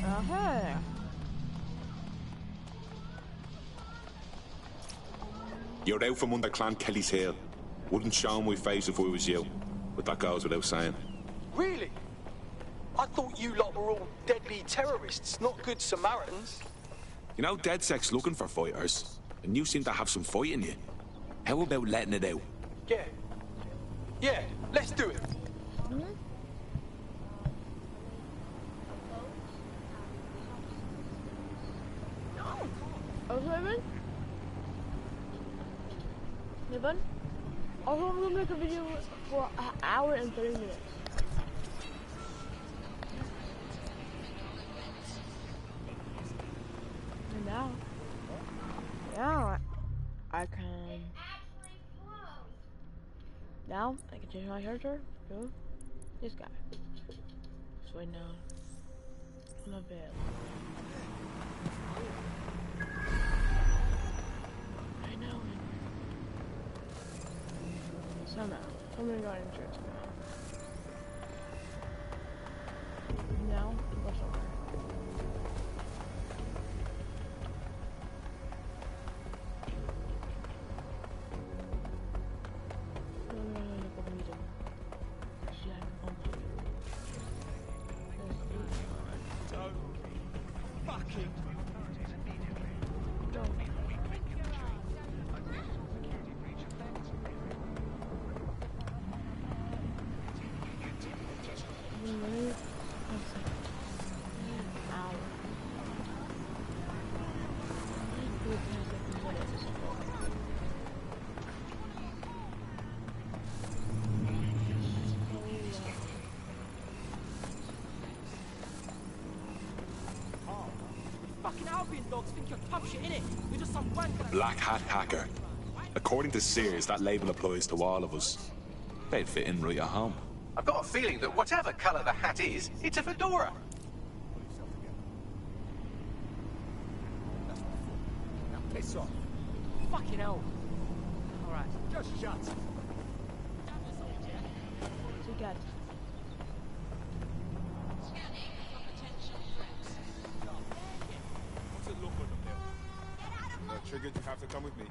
Uh-huh. You're out from under Clan Kelly's heel. Wouldn't show my face if I was you, but that goes without saying. Really? I thought you lot were all deadly terrorists, not good Samaritans. You know, DedSec's looking for fighters, and you seem to have some fight in you. How about letting it out? Yeah. Yeah, let's do it. Also, Evan? Also, I'm gonna make a video for an hour and 30 minutes. And now I can. Now I can change my character to this guy. So right now, I'm a bit. I know. Somehow, somebody got insurance now. Now, what's over? Black Hat Hacker. According to Sears, that label applies to all of us. They'd fit in right at home. I've got a feeling that whatever colour the hat is, it's a fedora. Now piss off. Fucking hell. Alright, just shut. Too good. What's it look like up there? Not triggered, you have to come with me.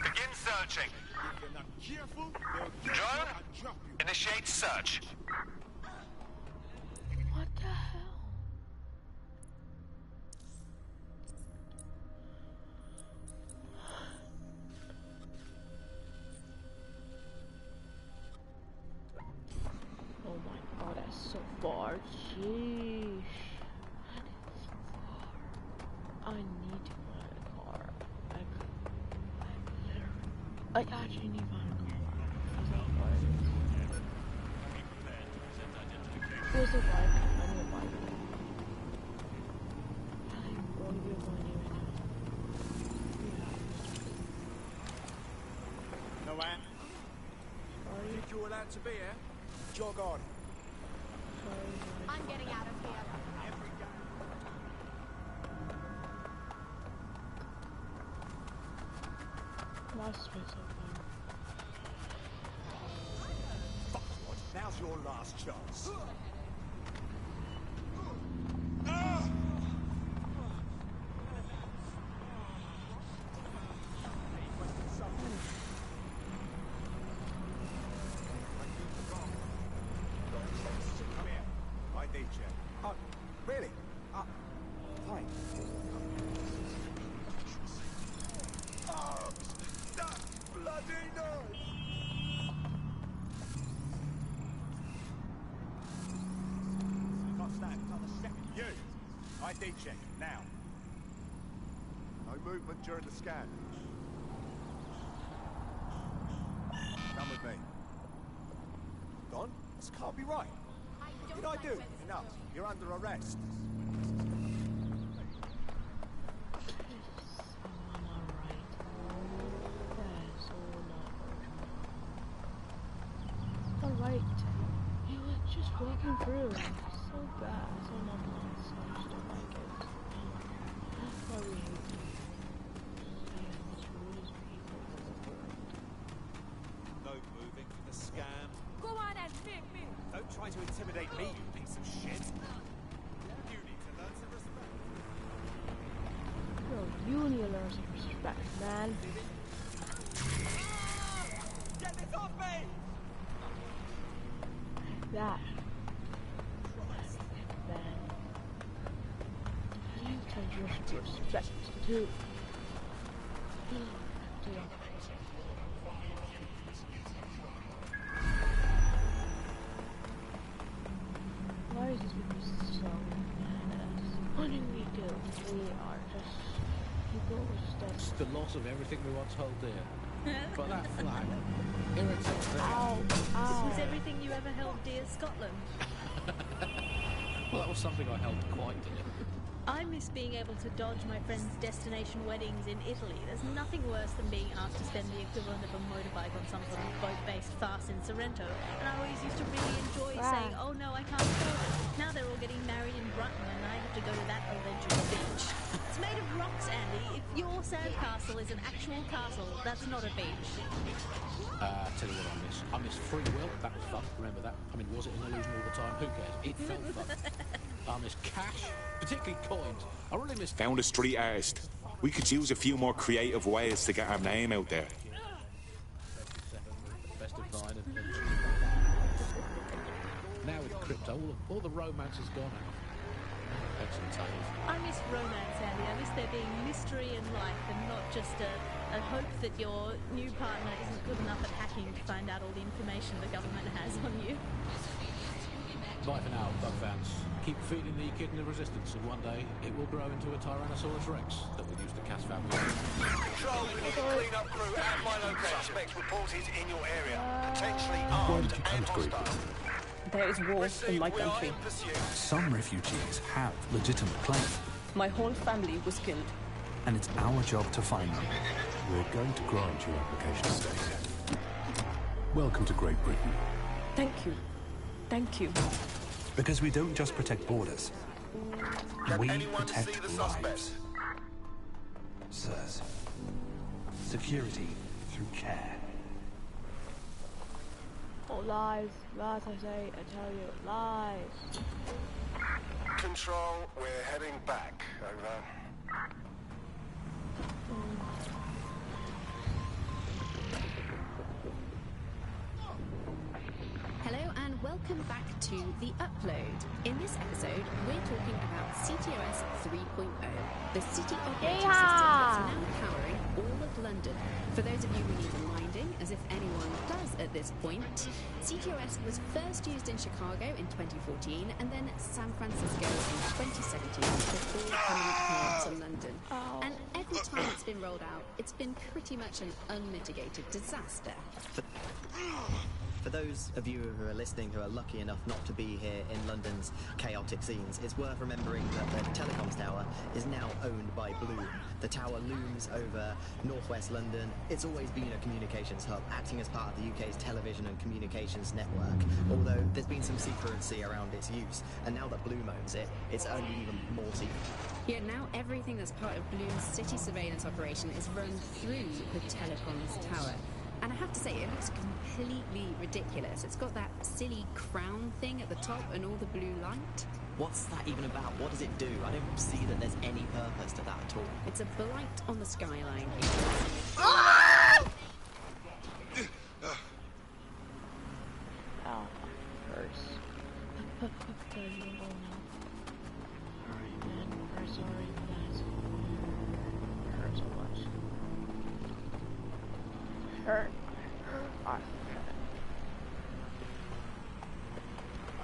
Begin searching. If you're not careful, Drone, initiate search. What the hell? Oh my god, that's so far. Sheesh. That is so far. I need to find a car. I actually need to find a car. That's how far it is. Where's the bike? I need a bike. I'm going to be able to do right now. No, Anne. Sorry. Think you're allowed to be here? Jog on. I'm getting out of here. Last space so far. Fuck what? Now's your last chance. Come here. I need you. Oh, really? Fine. You! ID check, now. No movement during the scan. Come with me. Don, this can't be right. What did I do? Enough. You're under arrest. Alright. He was just walking through. So bad. So not nice. I just don't like it. That's why we hate it. No moving in the scan. Go on and pick me. Don't try to intimidate me, you piece of shit. You need to learn some respect. Bro, you need to learn some respect, man. Get this off me! That. Man. You can just respect too. Why is this movie so badass? What do we do? We are just people that... It's the loss of everything we once held dear. But that flag irritates me. Ow, ow. Was everything you ever held dear Scotland? Well, that was something I held quite dear. I miss being able to dodge my friends' destination weddings in Italy. There's nothing worse than being asked to spend the equivalent of a motorbike on some sort of boat-based farce in Sorrento. And I always used to really enjoy saying, oh no, I can't afford it. Now they're all getting married in Brighton and I have to go to that alleged beach. It's made of rocks, Andy. If your sandcastle is an actual castle, that's not a beach. Tell you what I miss. I miss free will. That was fun. Remember that? I mean, was it an illusion all the time? Who cares? It felt fun. I miss cash, particularly coins. I really miss... Found a street artist. We could use a few more creative ways to get our name out there. Best of 9 and... Now with crypto, all the romance is gone out. Excellent tales. I miss romance, Andy. I miss there being mystery in life and not just a hope that your new partner isn't good enough at hacking to find out all the information the government has on you. Bye for now, bug fans. Keep feeding the echidna resistance, and one day it will grow into a Tyrannosaurus Rex that will use the Cass family. Control, we need a clean-up crew at my location. Suspects reported in your area. Potentially armed and hostile. There is war in my country. Some refugees have legitimate claims. My whole family was killed. And it's our job to find them. We're going to grant your application status. Welcome to Great Britain. Thank you. Thank you. Because we don't just protect borders. We protect lives. Sirs, security through care. Oh, lies. Lies, I say. I tell you. Lies. Control, we're heading back. Over. Hello and welcome back to The Upload. In this episode, we're talking about CTOS 3.0, the city operating system that's now powering all of London. For those of you who need reminding, as if anyone does at this point, CTOS was first used in Chicago in 2014 and then San Francisco in 2017 before coming here to London. And every time it's been rolled out, it's been pretty much an unmitigated disaster. For those of you who are listening who are lucky enough not to be here in London's chaotic scenes, it's worth remembering that the telecoms tower is now owned by Bloom. The tower looms over northwest London. It's always been a communications hub, acting as part of the UK's television and communications network, although there's been some secrecy around its use, and now that Bloom owns it, it's only even more secret. Yeah, now everything that's part of Bloom's city surveillance operation is run through the telecoms tower. And I have to say, it looks completely ridiculous. It's got that silly crown thing at the top and all the blue light. What's that even about? What does it do? I don't see that there's any purpose to that at all. It's a blight on the skyline. Ow, hurts. Alright, man. I'm very sorry for that. It hurts so much. Hurt.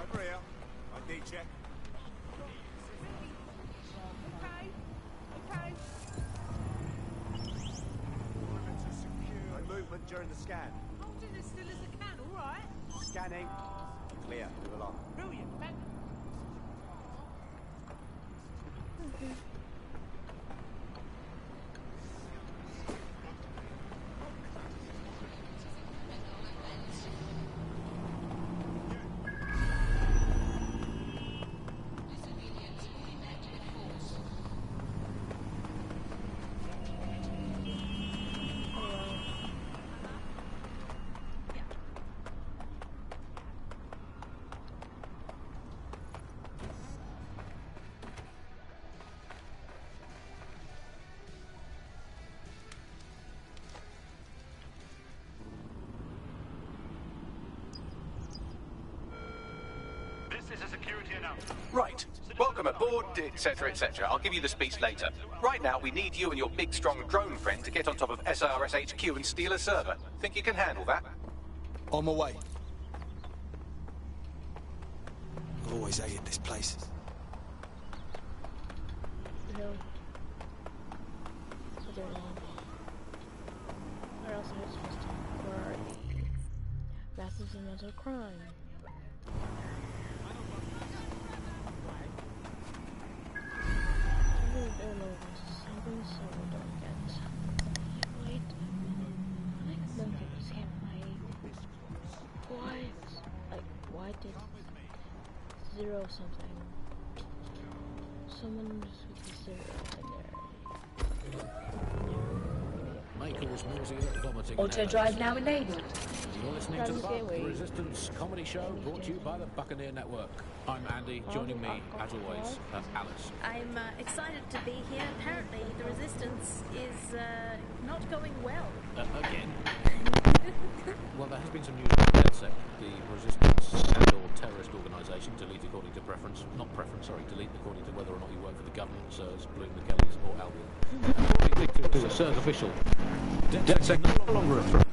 Over here. ID check. a scan. Holding as still as I can, alright? Scanning. Clear. Move along. Brilliant, thank you. This is a security announcement. Right. Welcome aboard, etc., etc. I'll give you the speech later. Right now, we need you and your big, strong drone friend to get on top of SRS HQ and steal a server. Think you can handle that? On my way. I've always hated this place. No. So they're wrong. Where else am I supposed to? Where are they? Massive mental crime. Something so don't get. Wait. Them things can't fight. Why? Like, why did 0 something? Someone with a 0 in there. May cause nausea, vomiting. Auto drive now enabled. You're listening to the Resistance comedy show brought to you by the Buccaneer Network. I'm Andy, joining me, as always, Alice. I'm excited to be here. Apparently, the Resistance is not going well. Again? Well, there has been some news about DedSec, the Resistance and/or terrorist organisation, delete according to preference, not preference, sorry, delete according to whether or not you work for the government, SIRS, Bloom, the Kellys, or Albion. According to a SIRS official, DedSec no longer a threat.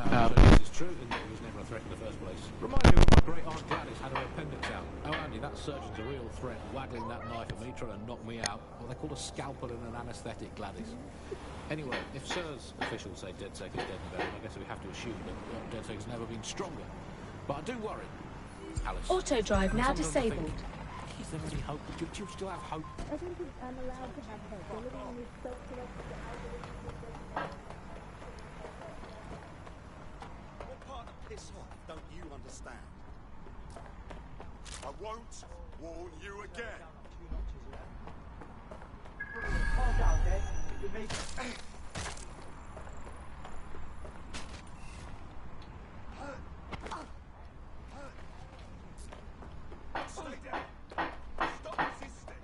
This is true, in that it was never a threat in the first place. Remind me when my great aunt Gladys had her appendix out. Oh, Andy, that surgeon's a real threat, waggling that knife at me, trying to knock me out. What they call a scalpel and an anaesthetic, Gladys. Anyway, if SIRS officials say DedSec is dead and buried, I guess we have to assume that DedSec has never been stronger. But I do worry, Alice. Auto drive now disabled. Is there any hope? Do you still have hope? I think I'm allowed to have hope. We're living in this self-selected What part of piss off don't you understand? I won't warn you again. Calm down, Dad. You make Stay down. Stop resisting.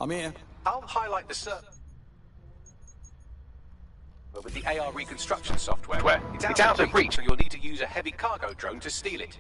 I'm here. I'll highlight the server with the AR reconstruction software. It's out of reach, so you'll need to use a heavy cargo drone to steal it.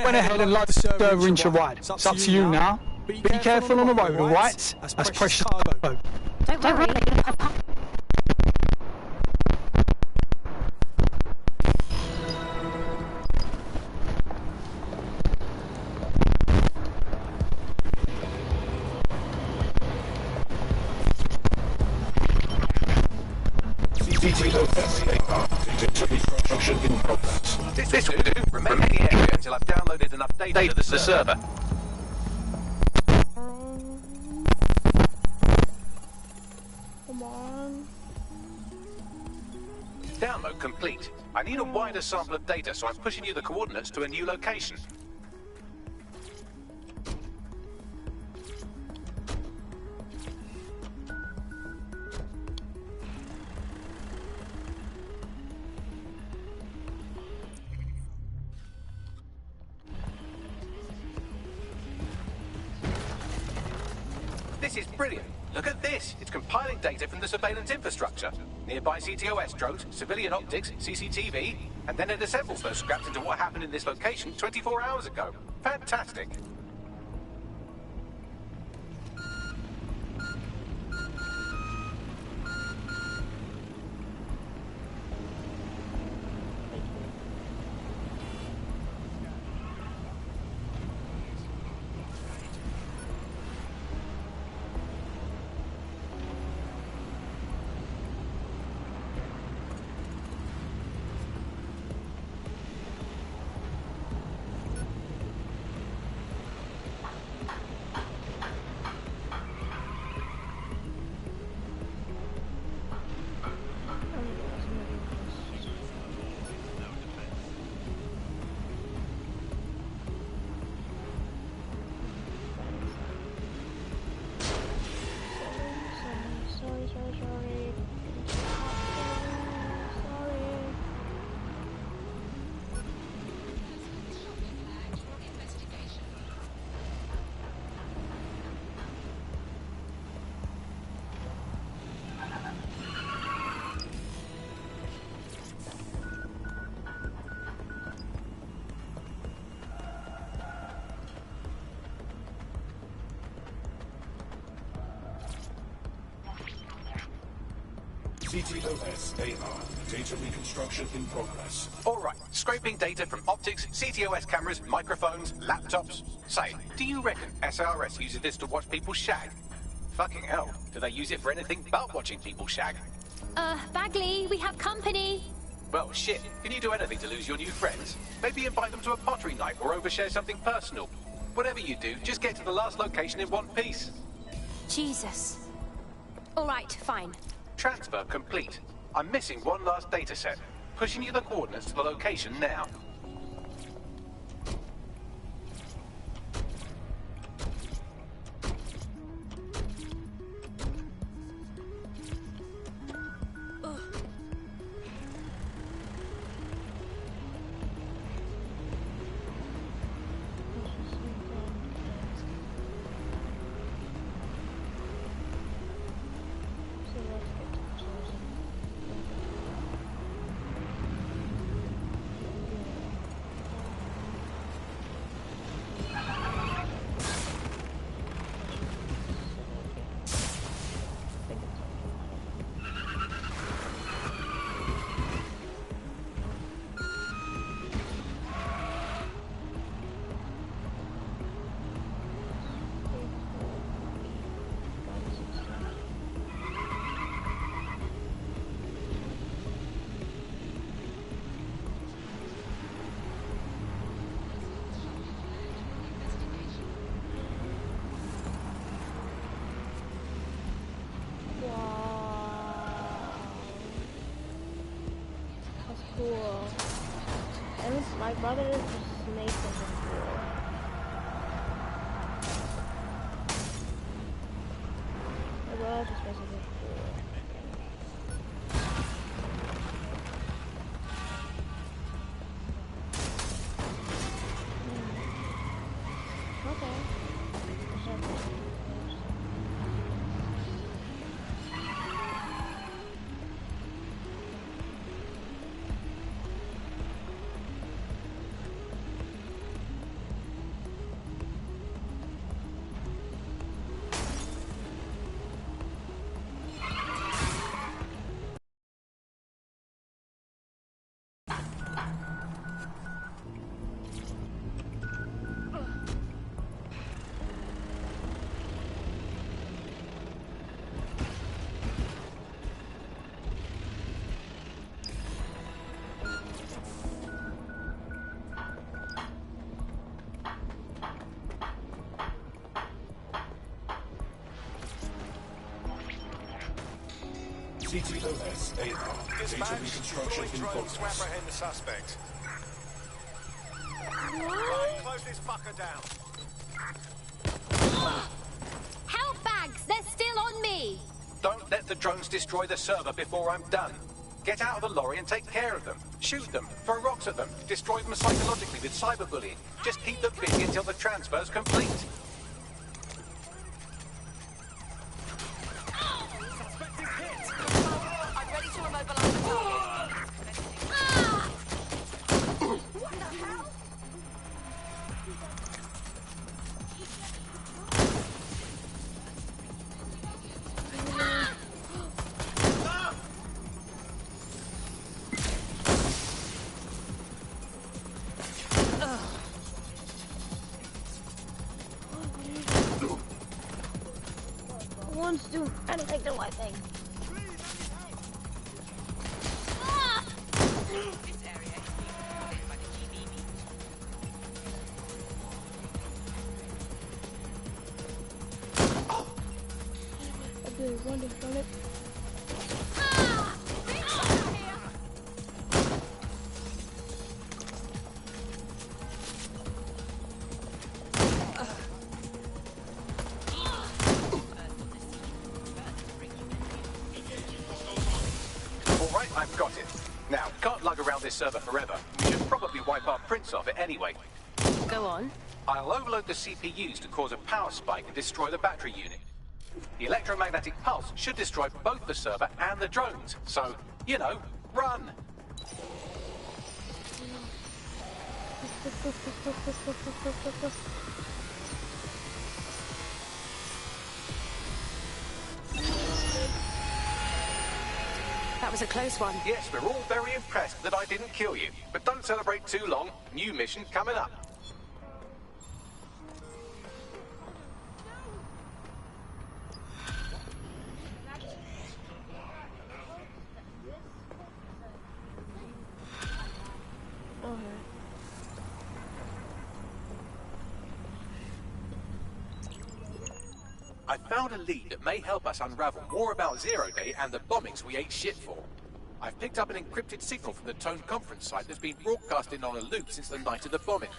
went ahead and loaded the server into ride. It's up to you now. Be careful on the road, alright? That's precious cargo. Don't worry. This will do. Remain in the area until I've downloaded enough data to the server. Come on. Download complete. I need a wider sample of data, so I'm pushing you the coordinates to a new location. This is brilliant. Look at this. It's compiling data from the surveillance infrastructure. Nearby CTOS drones, civilian optics, CCTV, and then it assembles those scraps into what happened in this location 24 hours ago. Fantastic. CTOS AR. Data reconstruction in progress. All right, scraping data from optics, CTOS cameras, microphones, laptops. Say, do you reckon SRS uses this to watch people shag? Fucking hell, do they use it for anything but watching people shag? Bagley, we have company. Well, shit, can you do anything to lose your new friends? Maybe invite them to a pottery night or overshare something personal. Whatever you do, just get to the last location in one piece. Jesus. All right, fine. Transfer complete. I'm missing one last data set. Pushing you the coordinates to the location now. Cool. And my brother is just snake cool. My brother just basically cool. TTOS AR. Data Dispatch, reconstruction deploy in drones to progress. apprehend the suspect. Right, close this fucker down. Help bags! They're still on me! Don't let the drones destroy the server before I'm done. Get out of the lorry and take care of them. Shoot them, throw rocks at them, destroy them psychologically with cyberbullying. Just keep them busy until the transfer's complete. I'm ready to immobilize the target. What the hell? No one's doing anything to my thing. Run it. All right, I've got it. Now, can't lug around this server forever. We should probably wipe our prints off it anyway. Go on. I'll overload the CPUs to cause a power spike and destroy the battery unit. The electromagnetic pulse should destroy both the server and the drones. So, you know, run! That was a close one. Yes, we're all very impressed that I didn't kill you. But don't celebrate too long. New mission coming up. I found a lead that may help us unravel more about Zero Day and the bombings we ate shit for. I've picked up an encrypted signal from the Tone conference site that's been broadcasting on a loop since the night of the bombing.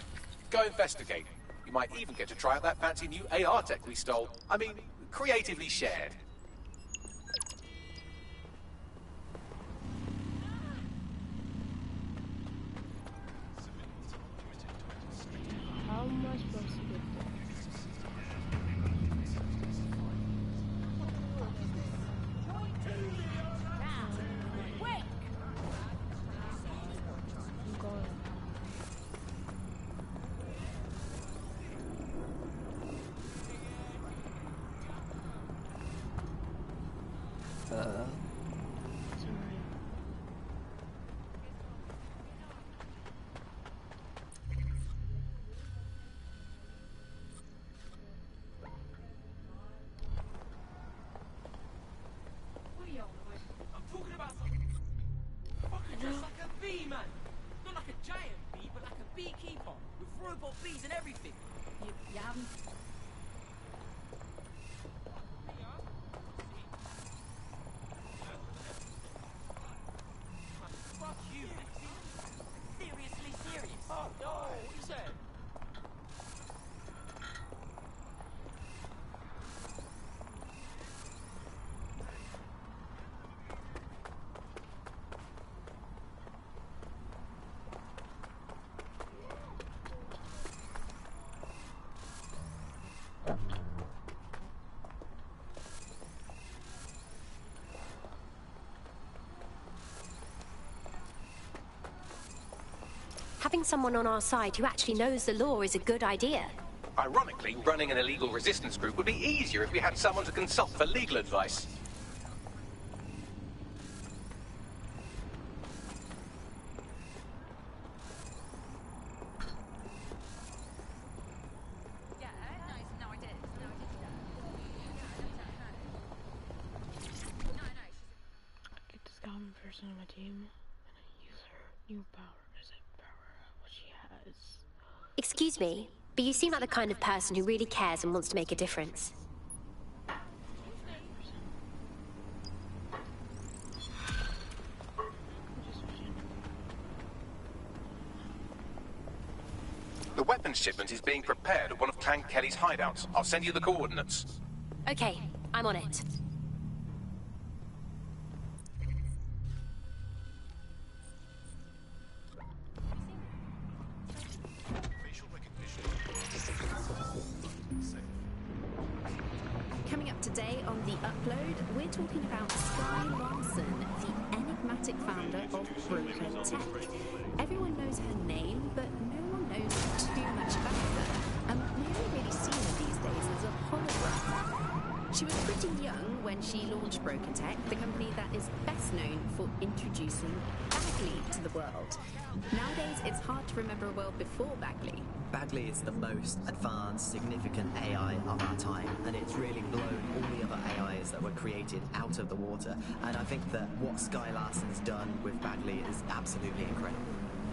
Go investigate. You might even get to try out that fancy new AR tech we stole. I mean, creatively shared. How am I supposed to get there? I'm going. I'm talking about fucking just like a bee, man. Not like a giant bee, but like a beekeeper with robot bees and everything. You haven't. Fuck you. Seriously serious. Oh no, what is that? Having someone on our side who actually knows the law is a good idea. Ironically, running an illegal resistance group would be easier if we had someone to consult for legal advice. Get this common person on my team and I use her new power as a power what she has. Excuse me, but you seem like the kind of person who really cares and wants to make a difference. shipment is being prepared at one of Clan Kelly's hideouts. I'll send you the coordinates. Okay, I'm on it. Coming up today on The Upload, we're talking about Sky Larson, the enigmatic founder of Broker Tech. Everyone knows her name, but no one knows too much about her. And we only really see her these days as a hologram. She was pretty young when she launched Broker Tech, the company that is best known for introducing Bagley to the world. Nowadays, it's hard to remember a world before Bagley. Bagley is the most advanced, significant AI of our time, and it's really blown all the other AIs that were created out of the water. And I think that what Sky Larson's done with Bagley is absolutely incredible.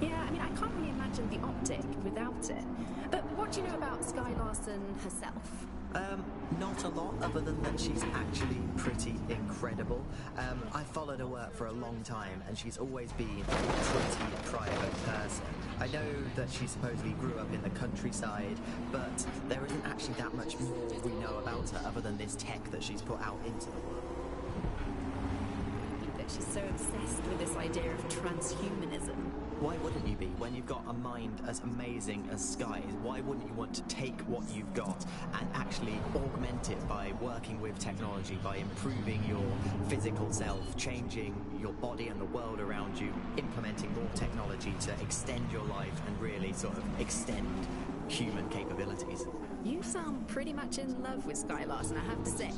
Yeah, I mean, I can't really imagine the optic without it. But what do you know about Sky Larson herself? Not a lot, other than that she's actually pretty incredible. I've followed her work for a long time, and she's always been a pretty private person. I know that she supposedly grew up in the countryside, but there isn't actually that much more we know about her other than this tech that she's put out into the world. That she's so obsessed with this idea of transhumanism. Why wouldn't you be? When you've got a mind as amazing as Sky's, why wouldn't you want to take what you've got and actually augment it by working with technology, by improving your physical self, changing your body and the world around you, implementing more technology to extend your life and really sort of extend human capabilities? You sound pretty much in love with Sky Larson, I have to say.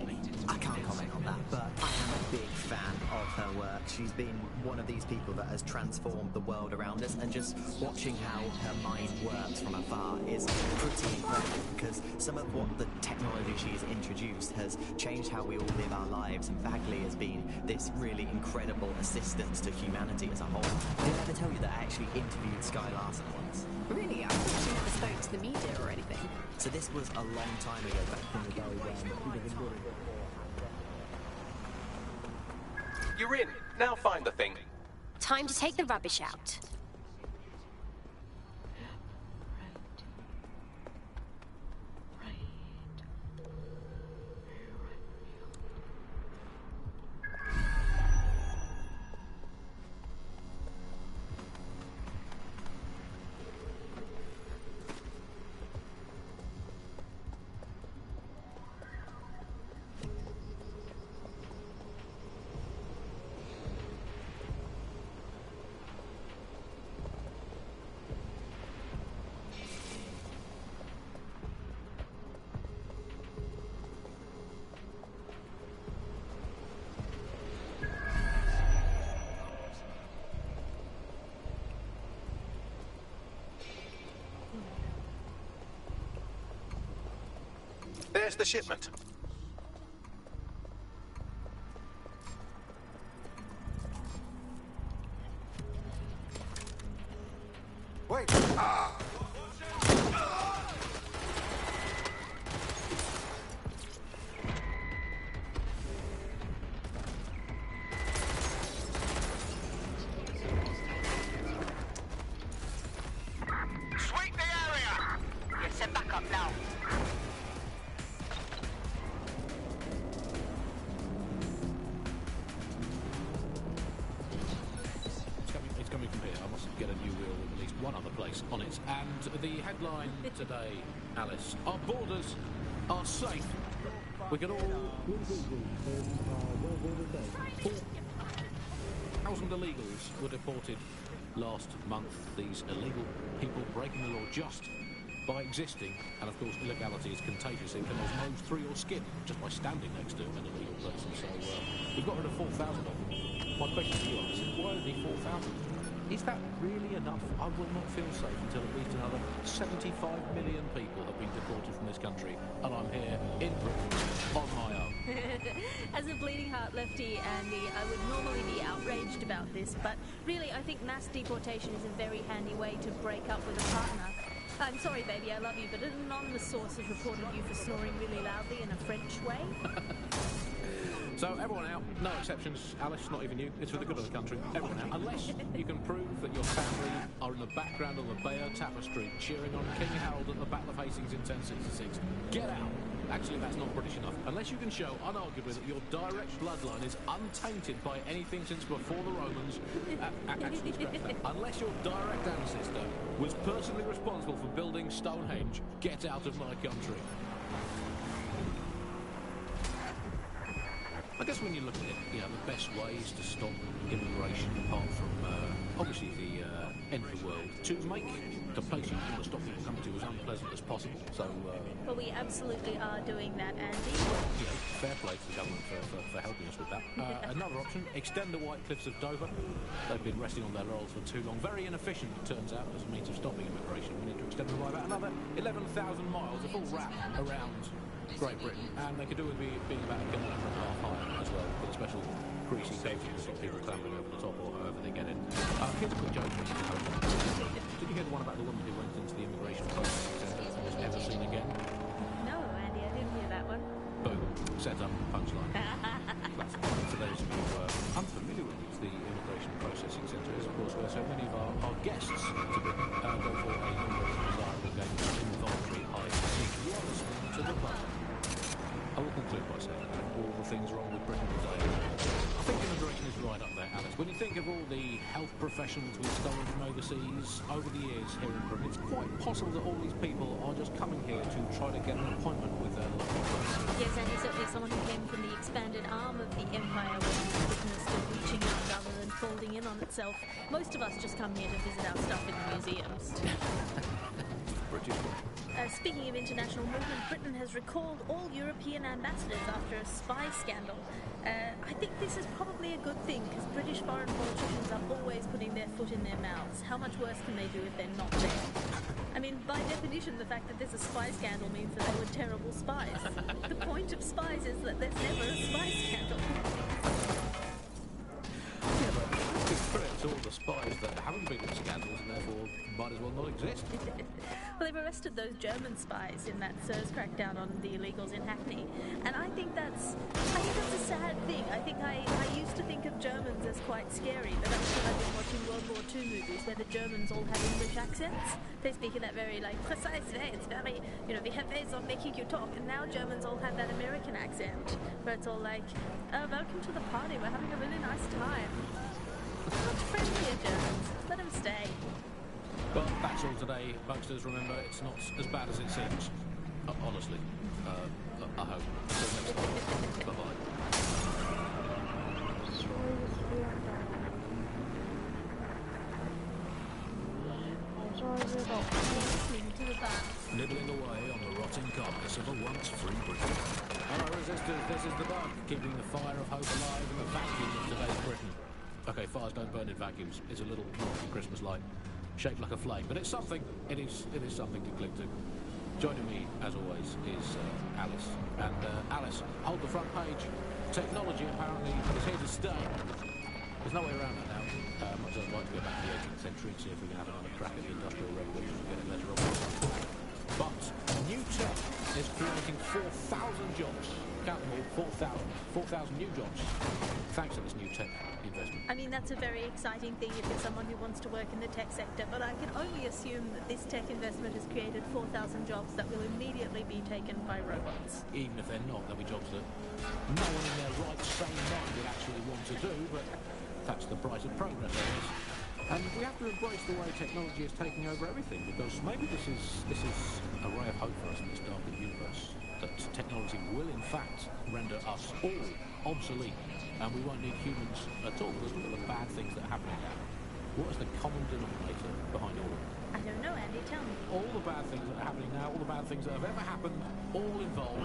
I can't comment on that, but I am a big fan of her work. She's been one of these people that has transformed the world around us, and just watching how her mind works from afar is pretty incredible, because some of what the technology she's introduced has changed how we all live our lives, and Bagley has been this really incredible assistance to humanity as a whole. Did I ever tell you that I actually interviewed Sky Larson once? Really? I thought she never spoke to the media or anything. So this was a long time ago, back in the day when You're in. Now find the thing. Time to take the rubbish out. There's the shipment. Wait! Sweep the area! Yeah, send back up now. It's coming from here. I must get a new wheel with at least one other place on it. And the headline today, Alice, our borders are safe. We can all... 4,000 illegals were deported last month. These illegal people breaking the law just by existing. And of course, illegality is contagious. It can almost nose through your skin just by standing next to an illegal person. So we've got rid of 4,000 of them. My question to you, Alice, is why only 4,000? Is that really enough? I will not feel safe until at least another 75 million people have been deported from this country, and I'm here in Britain on my own. As a bleeding heart lefty, Andy, I would normally be outraged about this, but really I think mass deportation is a very handy way to break up with a partner. I'm sorry, baby, I love you, but an anonymous source has reported you for snoring really loudly in a French way. So everyone out, no exceptions, Alice, not even you. It's for the good of the country. Everyone out, unless you can prove that your family are in the background on the Bayeux Tapestry cheering on King Harold at the Battle of Hastings in 1066. Get out! Actually, that's not British enough. Unless you can show, unarguably, that your direct bloodline is untainted by anything since before the Romans. Actually, scratch that. Unless your direct ancestor was personally responsible for building Stonehenge, get out of my country. I guess when you look at it, you know, the best ways to stop immigration, apart from obviously the end of the world, to make the place you want to stop people coming to as unpleasant as possible. So, well, we absolutely are doing that, Andy. You know, fair play to the government for helping us with that. Another option: extend the White Cliffs of Dover. They've been resting on their laurels for too long. Very inefficient, it turns out, as a means of stopping immigration. We need to extend them by about another 11,000 miles, a full wrap around Great Britain, and they could do with being about a kilometre and a half high as well, with a special greasy coating to stop people clambering over the top or however they get in. Here's a quick joke. Did you hear the one about the woman who went into the immigration processing centre and was never seen again? No, Andy, I didn't hear that one. Boom. Set up, punchline. Classic. For those of you who are unfamiliar with the immigration processing centre is, of course, where so many of our guests to Britain go for a number of desirable games of involuntary hide and seek. You are listening to the bar. I will conclude by saying all the things wrong with Britain today. I think immigration is right up there, Alice. When you think of all the health professionals we've stolen from overseas over the years here in Britain, it's quite possible that all these people are just coming here to try to get an appointment with their local doctor. Yes, and he's certainly someone who came from the expanded arm of the empire where Britain is still reaching out rather than folding in on itself. Most of us just come here to visit our stuff in the museums. British. Speaking of international movement, Britain has recalled all European ambassadors after a spy scandal. I think this is probably a good thing, because British foreign politicians are always putting their foot in their mouths. How much worse can they do if they're not there? I mean, by definition, the fact that there's a spy scandal means that they were terrible spies. The point of spies is that there's never a spy scandal. Yeah, but it's credit to all the spies that haven't been in scandals and therefore might as well not exist. Well, they've arrested those German spies in that SIRS crackdown on the illegals in Hackney, and I think that's a sad thing. I think I used to think of Germans as quite scary, but that's because I've been watching World War II movies where the Germans all have English accents. They speak in that very, like, precise way. It's very, you know, we have ways of making you talk, and now Germans all have that American accent, where it's all like, welcome to the party, we're having a really nice time. Much friendlier Germans. Let them stay. Well, that's all today, Bucksters. Remember, it's not as bad as it seems. Honestly. I hope. Until next time. Bye-bye. Nibbling away on the rotting carcass of a once free Britain. Hello, resistors. This is the Bug, keeping the fire of hope alive in the vacuum of today's Britain. Okay, fires don't burn in vacuums. It's a little Christmas light. Shaped like a flame, but it's something. It is something to cling to. Joining me, as always, is Alice. And Alice, hold the front page. Technology apparently is here to stay. There's no way around that now. Much as I'd like to go back to the 18th century and see if we can have another crack at the Industrial Revolution and get it later on. But new tech is creating 4,000 jobs. Count them all, 4,000 new jobs. Thanks to this new tech investment. I mean, that's a very exciting thing if you're someone who wants to work in the tech sector, but I can only assume that this tech investment has created 4,000 jobs that will immediately be taken by robots. Even if they're not, there'll be jobs that no one in their right sane mind would actually want to do, but that's the price of progress, I guess. And we have to embrace the way technology is taking over everything, because maybe this is a ray of hope for us in this darkened universe. That technology will, in fact, render us all obsolete, and we won't need humans at all, because look at the bad things that are happening now. What is the common denominator behind all of it? I don't know, Andy, tell me. All the bad things that are happening now, all the bad things that have ever happened, all involve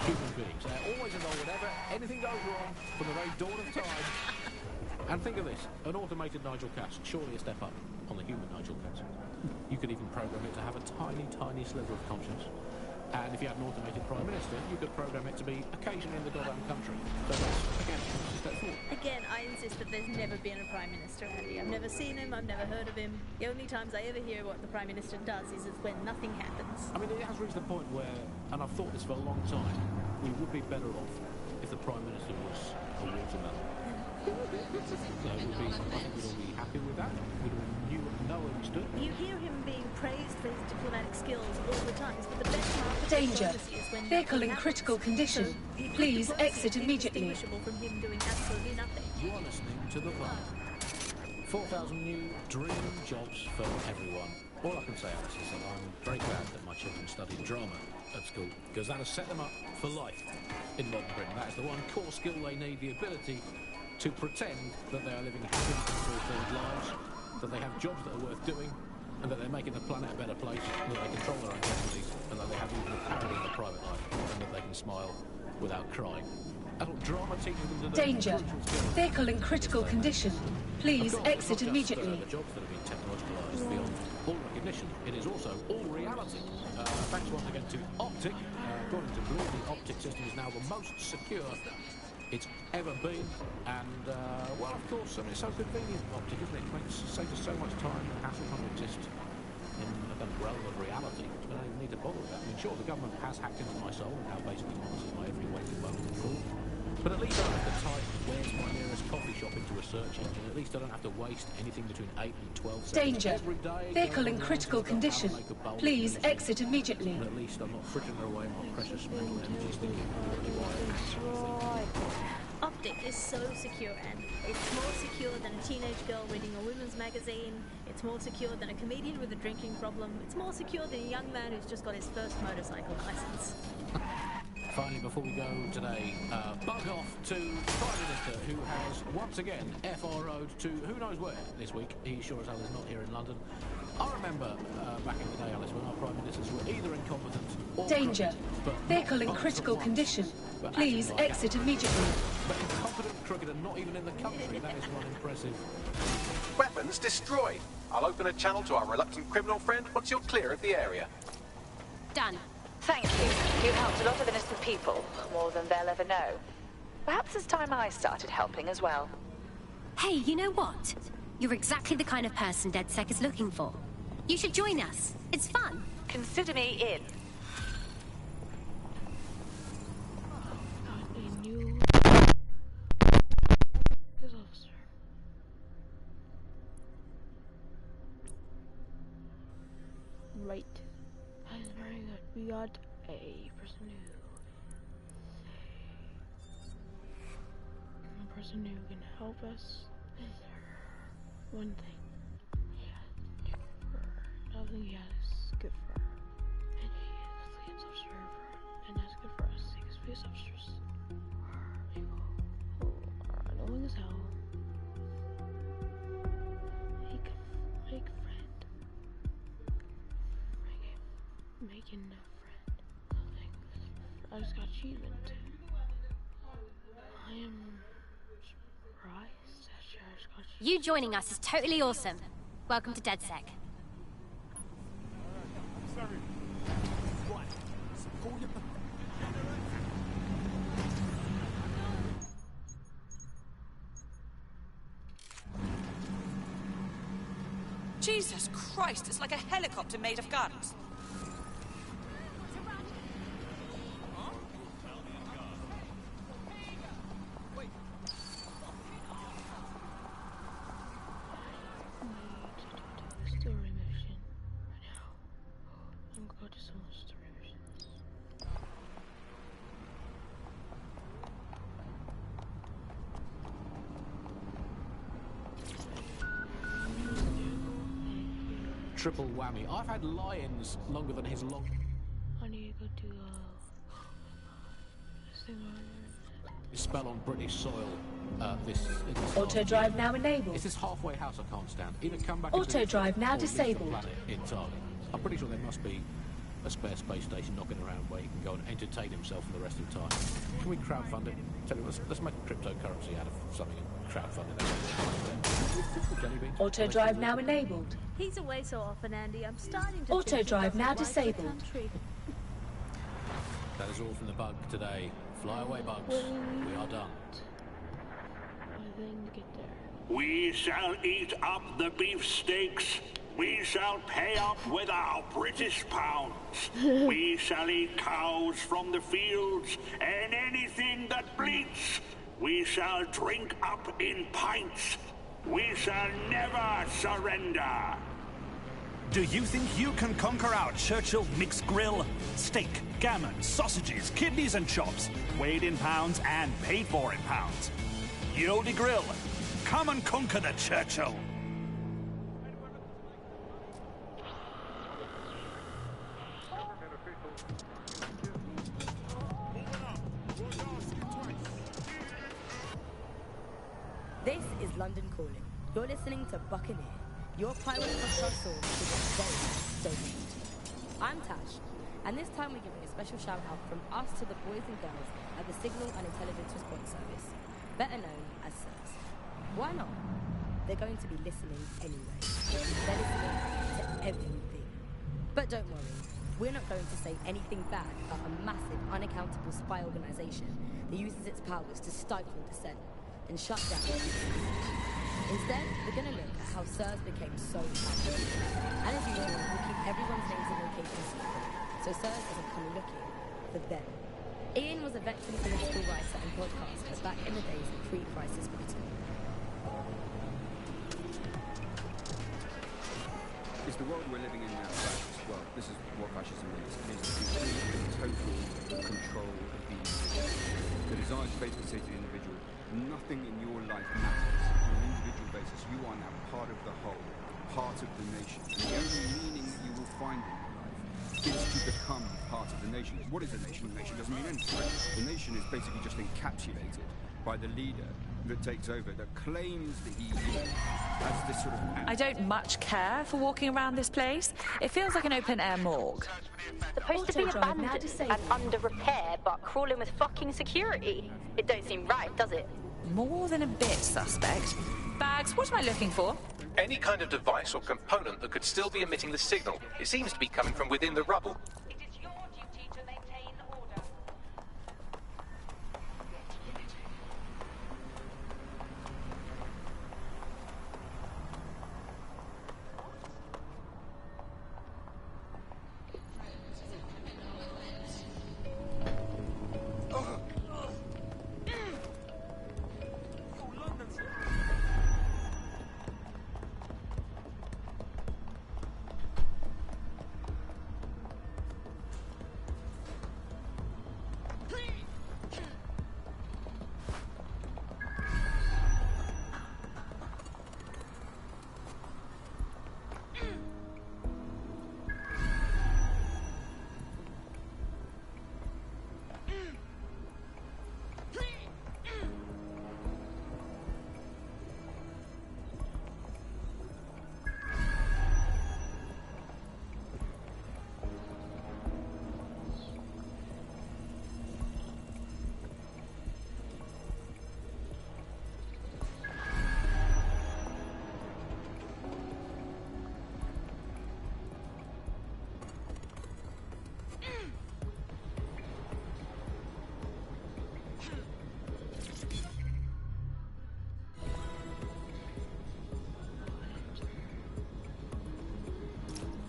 human beings. They're always involved whenever anything goes wrong from the very dawn of time. And think of this, an automated Nigel Cass, surely a step up on the human Nigel Cass. You could even program it to have a tiny, tiny sliver of conscience. And if you had an automated Prime Minister, you could program it to be occasionally in the goddamn country. So that's, again, it's step forward. Again, I insist that there's never been a Prime Minister, Andy. I've never seen him, I've never heard of him. The only times I ever hear what the Prime Minister does is when nothing happens. I mean, it has reached the point where, and I've thought this for a long time, we would be better off if the Prime Minister was a watermelon. So I think we'd all be happy with that. We'd all know where we stood. You hear him being praised for his diplomatic skills all the time, but the best part of Danger. diplomacy is when Vehicle in nothing critical happens. condition. So, Please diplomacy exit is immediately. indistinguishable from him doing absolutely nothing. You are listening to The Bar. 4,000 new dream jobs for everyone. All I can say, Alice, is that I'm very glad that my children studied drama at school, because that has set them up for life in modern Britain. That is the one core skill they need, the ability to pretend that they are living happy and fulfilled lives, that they have jobs that are worth doing, and that they're making the planet a better place, and that they control their own destinies, and that they have even a parody in their private life, and that they can smile without crying. That's what drama teaches them to do. Danger. Vehicle in critical condition. Please exit It's immediately. not just the jobs that have been technologicalised beyond all recognition, it is also all reality. Thanks once again to Optic. According to Blue, the Optic system is now the most secure it's ever been, and well, of course, I mean, it's so convenient, Optic, isn't it? It saves us so much time and hassle trying to exist in a kind of realm of reality. We don't even need to bother with that. I mean, sure, the government has hacked into my soul and how basically monitors my every waking moment and call, but at least I don't have to type "where's my nearest coffee shop" into a search engine. At least I don't have to waste anything between 8 and 12 seconds Danger. every day. Vehicle in critical condition. Please exit immediately. And at least I'm not frittering away my precious mental energies thinking, Optic is so secure, and it's more secure than a teenage girl reading a women's magazine. It's more secure than a comedian with a drinking problem. It's more secure than a young man who's just got his first motorcycle license. Finally, before we go today, bug off to the Prime Minister, who has once again FRO'd to who knows where this week. He sure as hell is not here in London. I remember back in the day, Alice, when our Prime Ministers were either incompetent or Danger. crooked, but Vehicle in not both critical at once. condition. But Please acting like exit that. immediately. But incompetent, crooked, and not even in the country. That is one impressive. Weapons destroyed. I'll open a channel to our reluctant criminal friend once you're clear of the area. Done. Thank you. You've helped a lot of innocent people, more than they'll ever know. Perhaps it's time I started helping as well. Hey, you know what? You're exactly the kind of person DedSec is looking for. You should join us. It's fun. Consider me in. Right. That is very good. We got a person who can help us. One thing. Yeah, good for her. Another thing, yeah, is good for her. And she is a police officer, and that's good for us because police officers are people who are annoying as hell. Make a friend. Making a friend. I just got achievement. I am surprised that I just got achievement. You joining us is totally awesome. Welcome to DedSec. Jesus Christ, it's like a helicopter made of guns. Story mission right now. I'm going to some story missions. Triple whammy. I've had lions longer than his long. I need to go to this thing over Spell on British soil. This Auto drive now enabled. It's this halfway house I can't stand. Either come back. Auto into drive now or leave the disabled. planet entirely. I'm pretty sure there must be a spare space station knocking around where he can go and entertain himself for the rest of the time. Can we crowdfund it? Tell you what, let's make cryptocurrency out of something and crowdfund it. Auto drive now enabled. He's away so often, Andy. I'm starting to Auto think he drive doesn't now like the disabled. country. That is all from the bug today. Fly away, bugs. We are done. Anything to get there. We shall eat up the beefsteaks. We shall pay up with our British pounds. We shall eat cows from the fields and anything that bleats. We shall drink up in pints. We shall never surrender. Do you think you can conquer our Churchill mixed grill? Steak, gammon, sausages, kidneys and chops, weighed in pounds and paid for in pounds. Ye Olde Grill, come and conquer the Churchill. This is London Calling. You're listening to Buccaneer, your pirate podcast source with a very domain. I'm Tash, and this time we're giving a special shout out from us to the boys and girls at the Signal and Intelligence Response Service, better known as SIRS. Why not? They're going to be listening anyway. They're listening to everything. But don't worry, we're not going to say anything bad about a massive, unaccountable spy organisation that uses its powers to stifle dissent and shut down. Instead, we're going to look at how SIRS became so powerful. And as you know, we'll keep everyone's names and locations secret, so SIRS doesn't come looking for them. Ian was a veteran political writer and podcaster back in the days of pre-crisis Britain. Is the world we're living in now fascist? Well, this is what fascism is. It is the complete and total control of the individual. The desire to basically say to the individual, nothing in your life matters. On an individual basis, you are now part of the whole, part of the nation. And the only meaning that you will find in your life is to become part of the nation. What is a nation? A nation doesn't mean anything. The nation is basically just encapsulated by the leader that takes over, that claims that he has this sort of... I don't much care for walking around this place. It feels like an open-air morgue. Supposed to be abandoned and under repair, but crawling with fucking security. It don't seem right, does it? More than a bit suspect. Bags, what am I looking for? Any kind of device or component that could still be emitting the signal. It seems to be coming from within the rubble.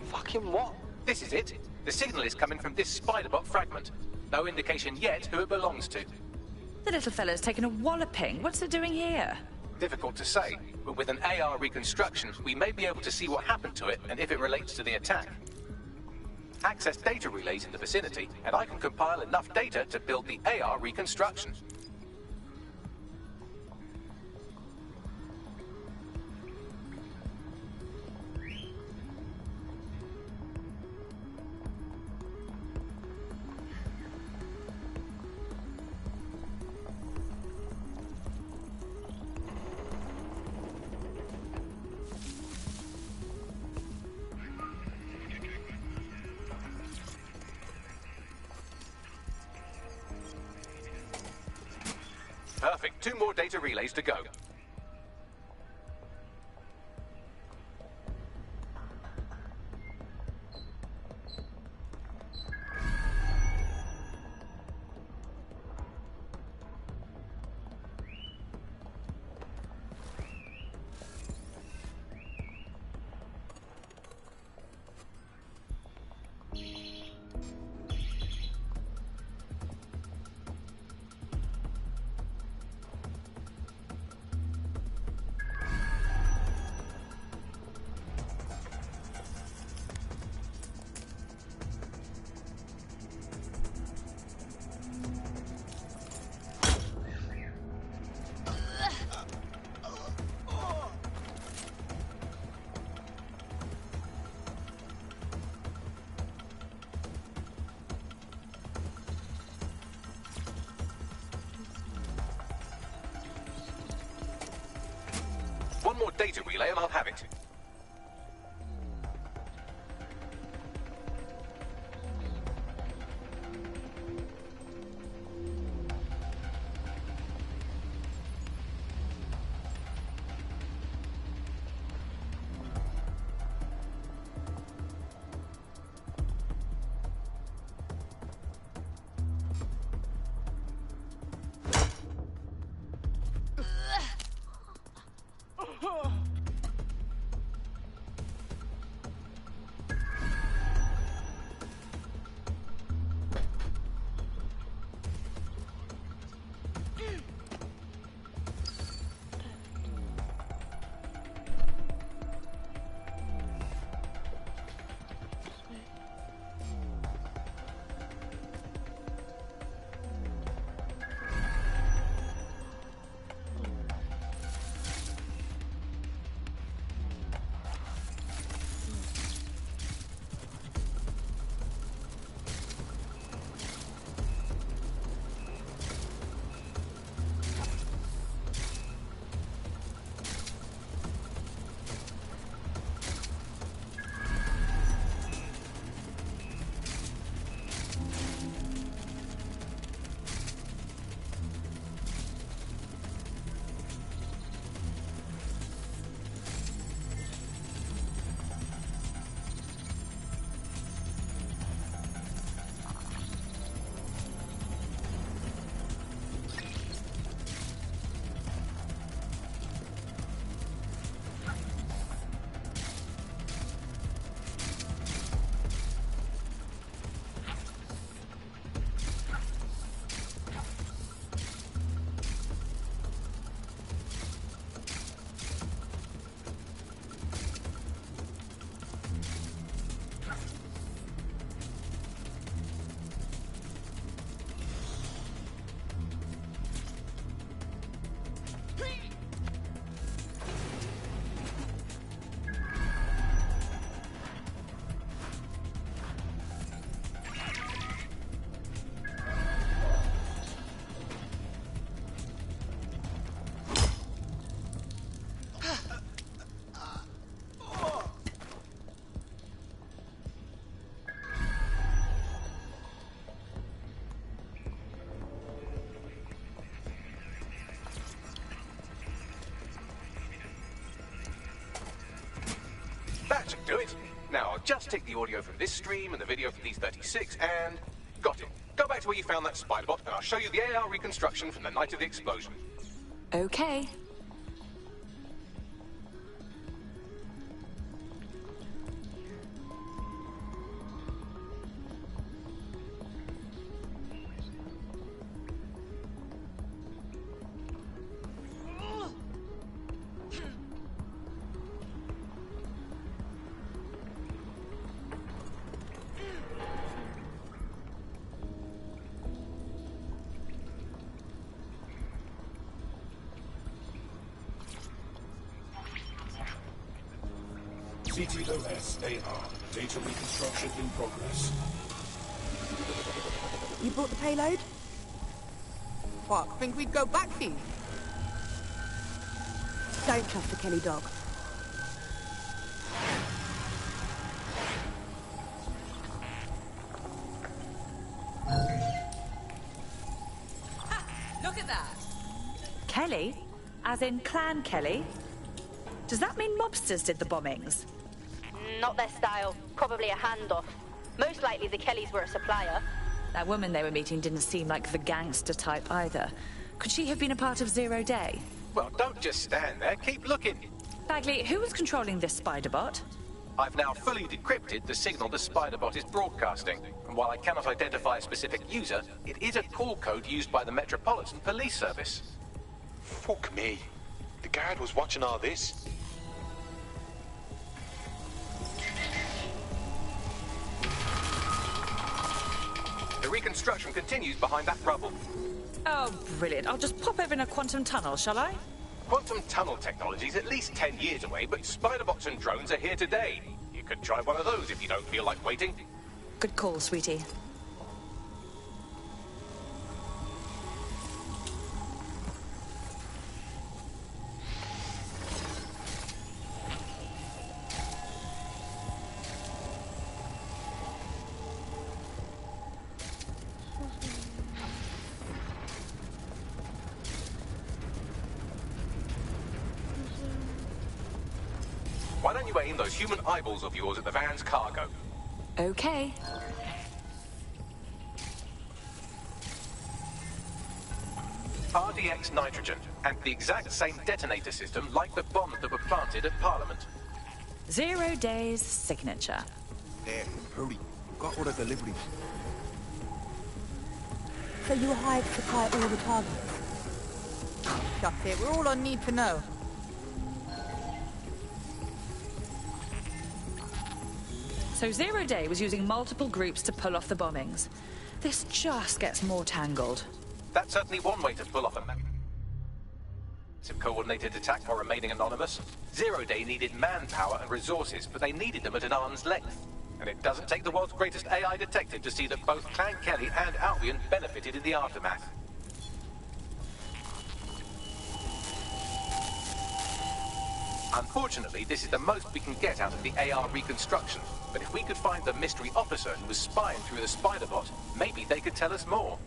Fucking what? This is it. The signal is coming from this spider-bot fragment. No indication yet who it belongs to. The little fella's taken a walloping. What's it doing here? Difficult to say, but with an AR reconstruction, we may be able to see what happened to it and if it relates to the attack. Access data relays in the vicinity, and I can compile enough data to build the AR reconstruction. Perfect. 2 more data relays to go. more data relay and I'll have it. That should do it. Now, I'll just take the audio from this stream and the video from these 36 and... got it. Go back to where you found that spider bot and I'll show you the AR reconstruction from the night of the explosion. Okay. CTOS AR. Data reconstruction in progress. You brought the payload? What, think we'd go back for you? Don't trust the Kelly dog. Look at that! Kelly? As in Clan Kelly? Does that mean mobsters did the bombings? Not their style. Probably a handoff. Most likely the Kellys were a supplier. That woman they were meeting didn't seem like the gangster type either. Could she have been a part of Zero Day? Well, don't just stand there. Keep looking. Bagley, who was controlling this spider bot? I've now fully decrypted the signal the spider bot is broadcasting. And while I cannot identify a specific user, it is a call code used by the Metropolitan Police Service. Fuck me. The guard was watching all this. The reconstruction continues behind that rubble. Oh, brilliant. I'll just pop over in a quantum tunnel, shall I? Quantum tunnel technology is at least 10 years away, but spider bots and drones are here today. You could try one of those if you don't feel like waiting. Good call, sweetie. can you aim those human eyeballs of yours at the van's cargo? Okay. RDX nitrogen, and the exact same detonator system like the bombs that were planted at Parliament. 0 days signature. There, hurry. Got order deliveries. So you hired to supply all the targets? Shut it, we're all on need to know. So 0 Day was using multiple groups to pull off the bombings. This just gets more tangled. That's certainly one way to pull off a massive coordinated attack while remaining anonymous. 0 Day needed manpower and resources, but they needed them at an arm's length. And it doesn't take the world's greatest AI detective to see that both Clan Kelly and Albion benefited in the aftermath. Unfortunately, this is the most we can get out of the AR reconstruction. But if we could find the mystery officer who was spying through the spider bot, maybe they could tell us more.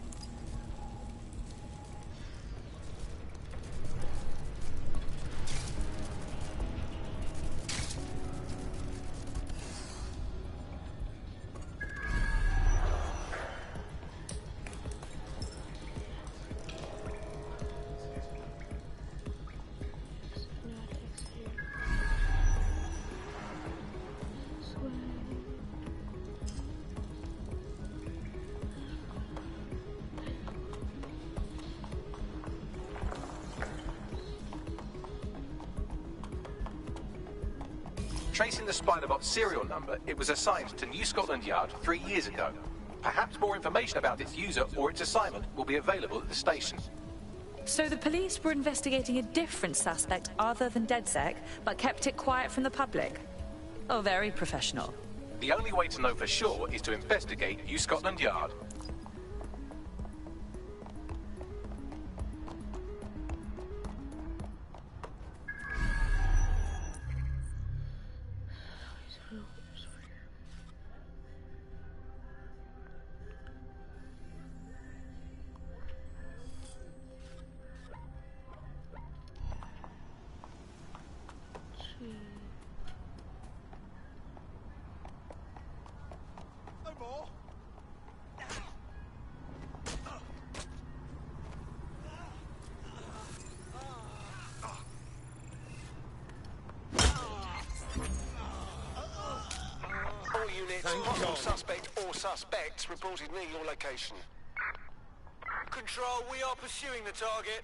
Tracing the Spiderbot serial number, it was assigned to New Scotland Yard 3 years ago. Perhaps more information about its user or its assignment will be available at the station. So the police were investigating a different suspect other than DedSec, but kept it quiet from the public? Oh, very professional. The only way to know for sure is to investigate New Scotland Yard. All units, possible suspect or suspects reported near your location. Control, we are pursuing the target.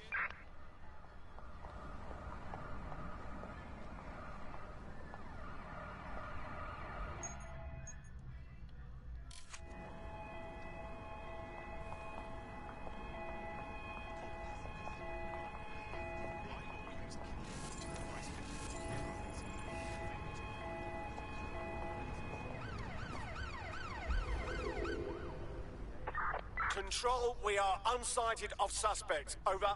Control, we are unsighted of suspects. Over.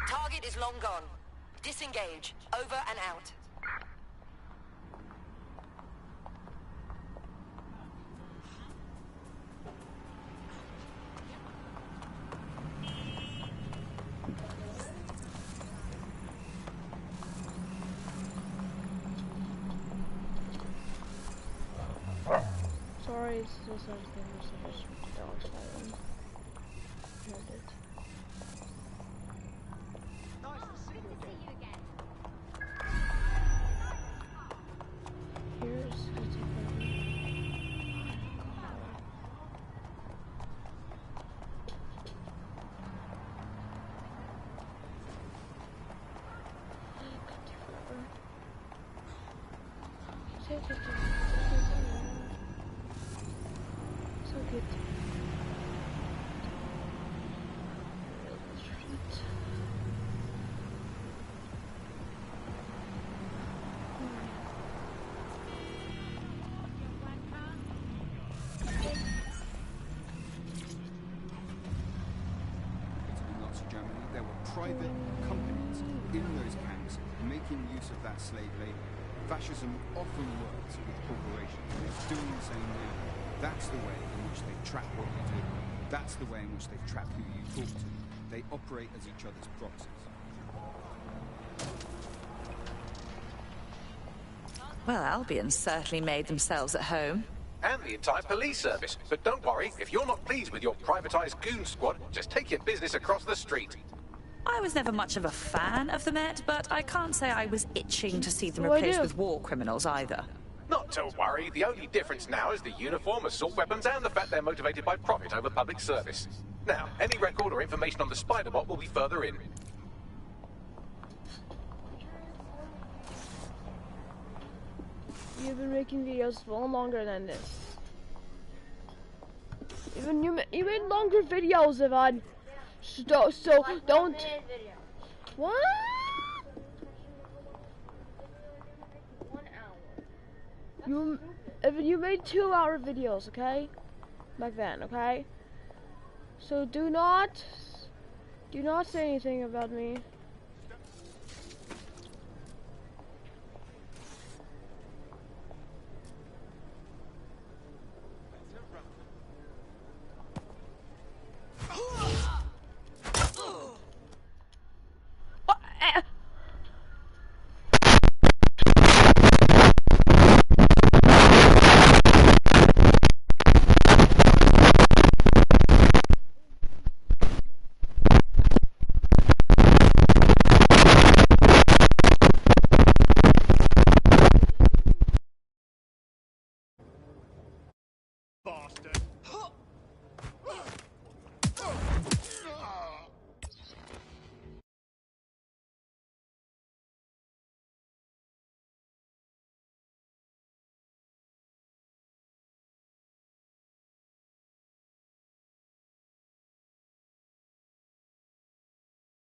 Target is long gone. Disengage. Over and out. Sorry, it's still something that's just dogs fighting. Heard it. Nice to see you again. Here's the so good. Nazi Germany, there were private companies in those camps making use of that slave labor. Fascism often works with corporations, and it's doing the same now. That's the way in which they track what you do. That's the way in which they track who you talk to. They operate as each other's proxies. Well, Albion's certainly made themselves at home. And the entire police service. But don't worry, if you're not pleased with your privatised goon squad, just take your business across the street. I was never much of a fan of the Met, but I can't say I was itching to see them replaced with war criminals either. Not to worry, the only difference now is the uniform, assault weapons, and the fact they're motivated by profit over public service. Now, any record or information on the Spider-Bot will be further in. You've been making videos for longer than this. Even you made longer videos, Evan. So don't. What? 1 hour. You made 2-hour videos, okay? Back then, okay? So do not say anything about me. Bastard.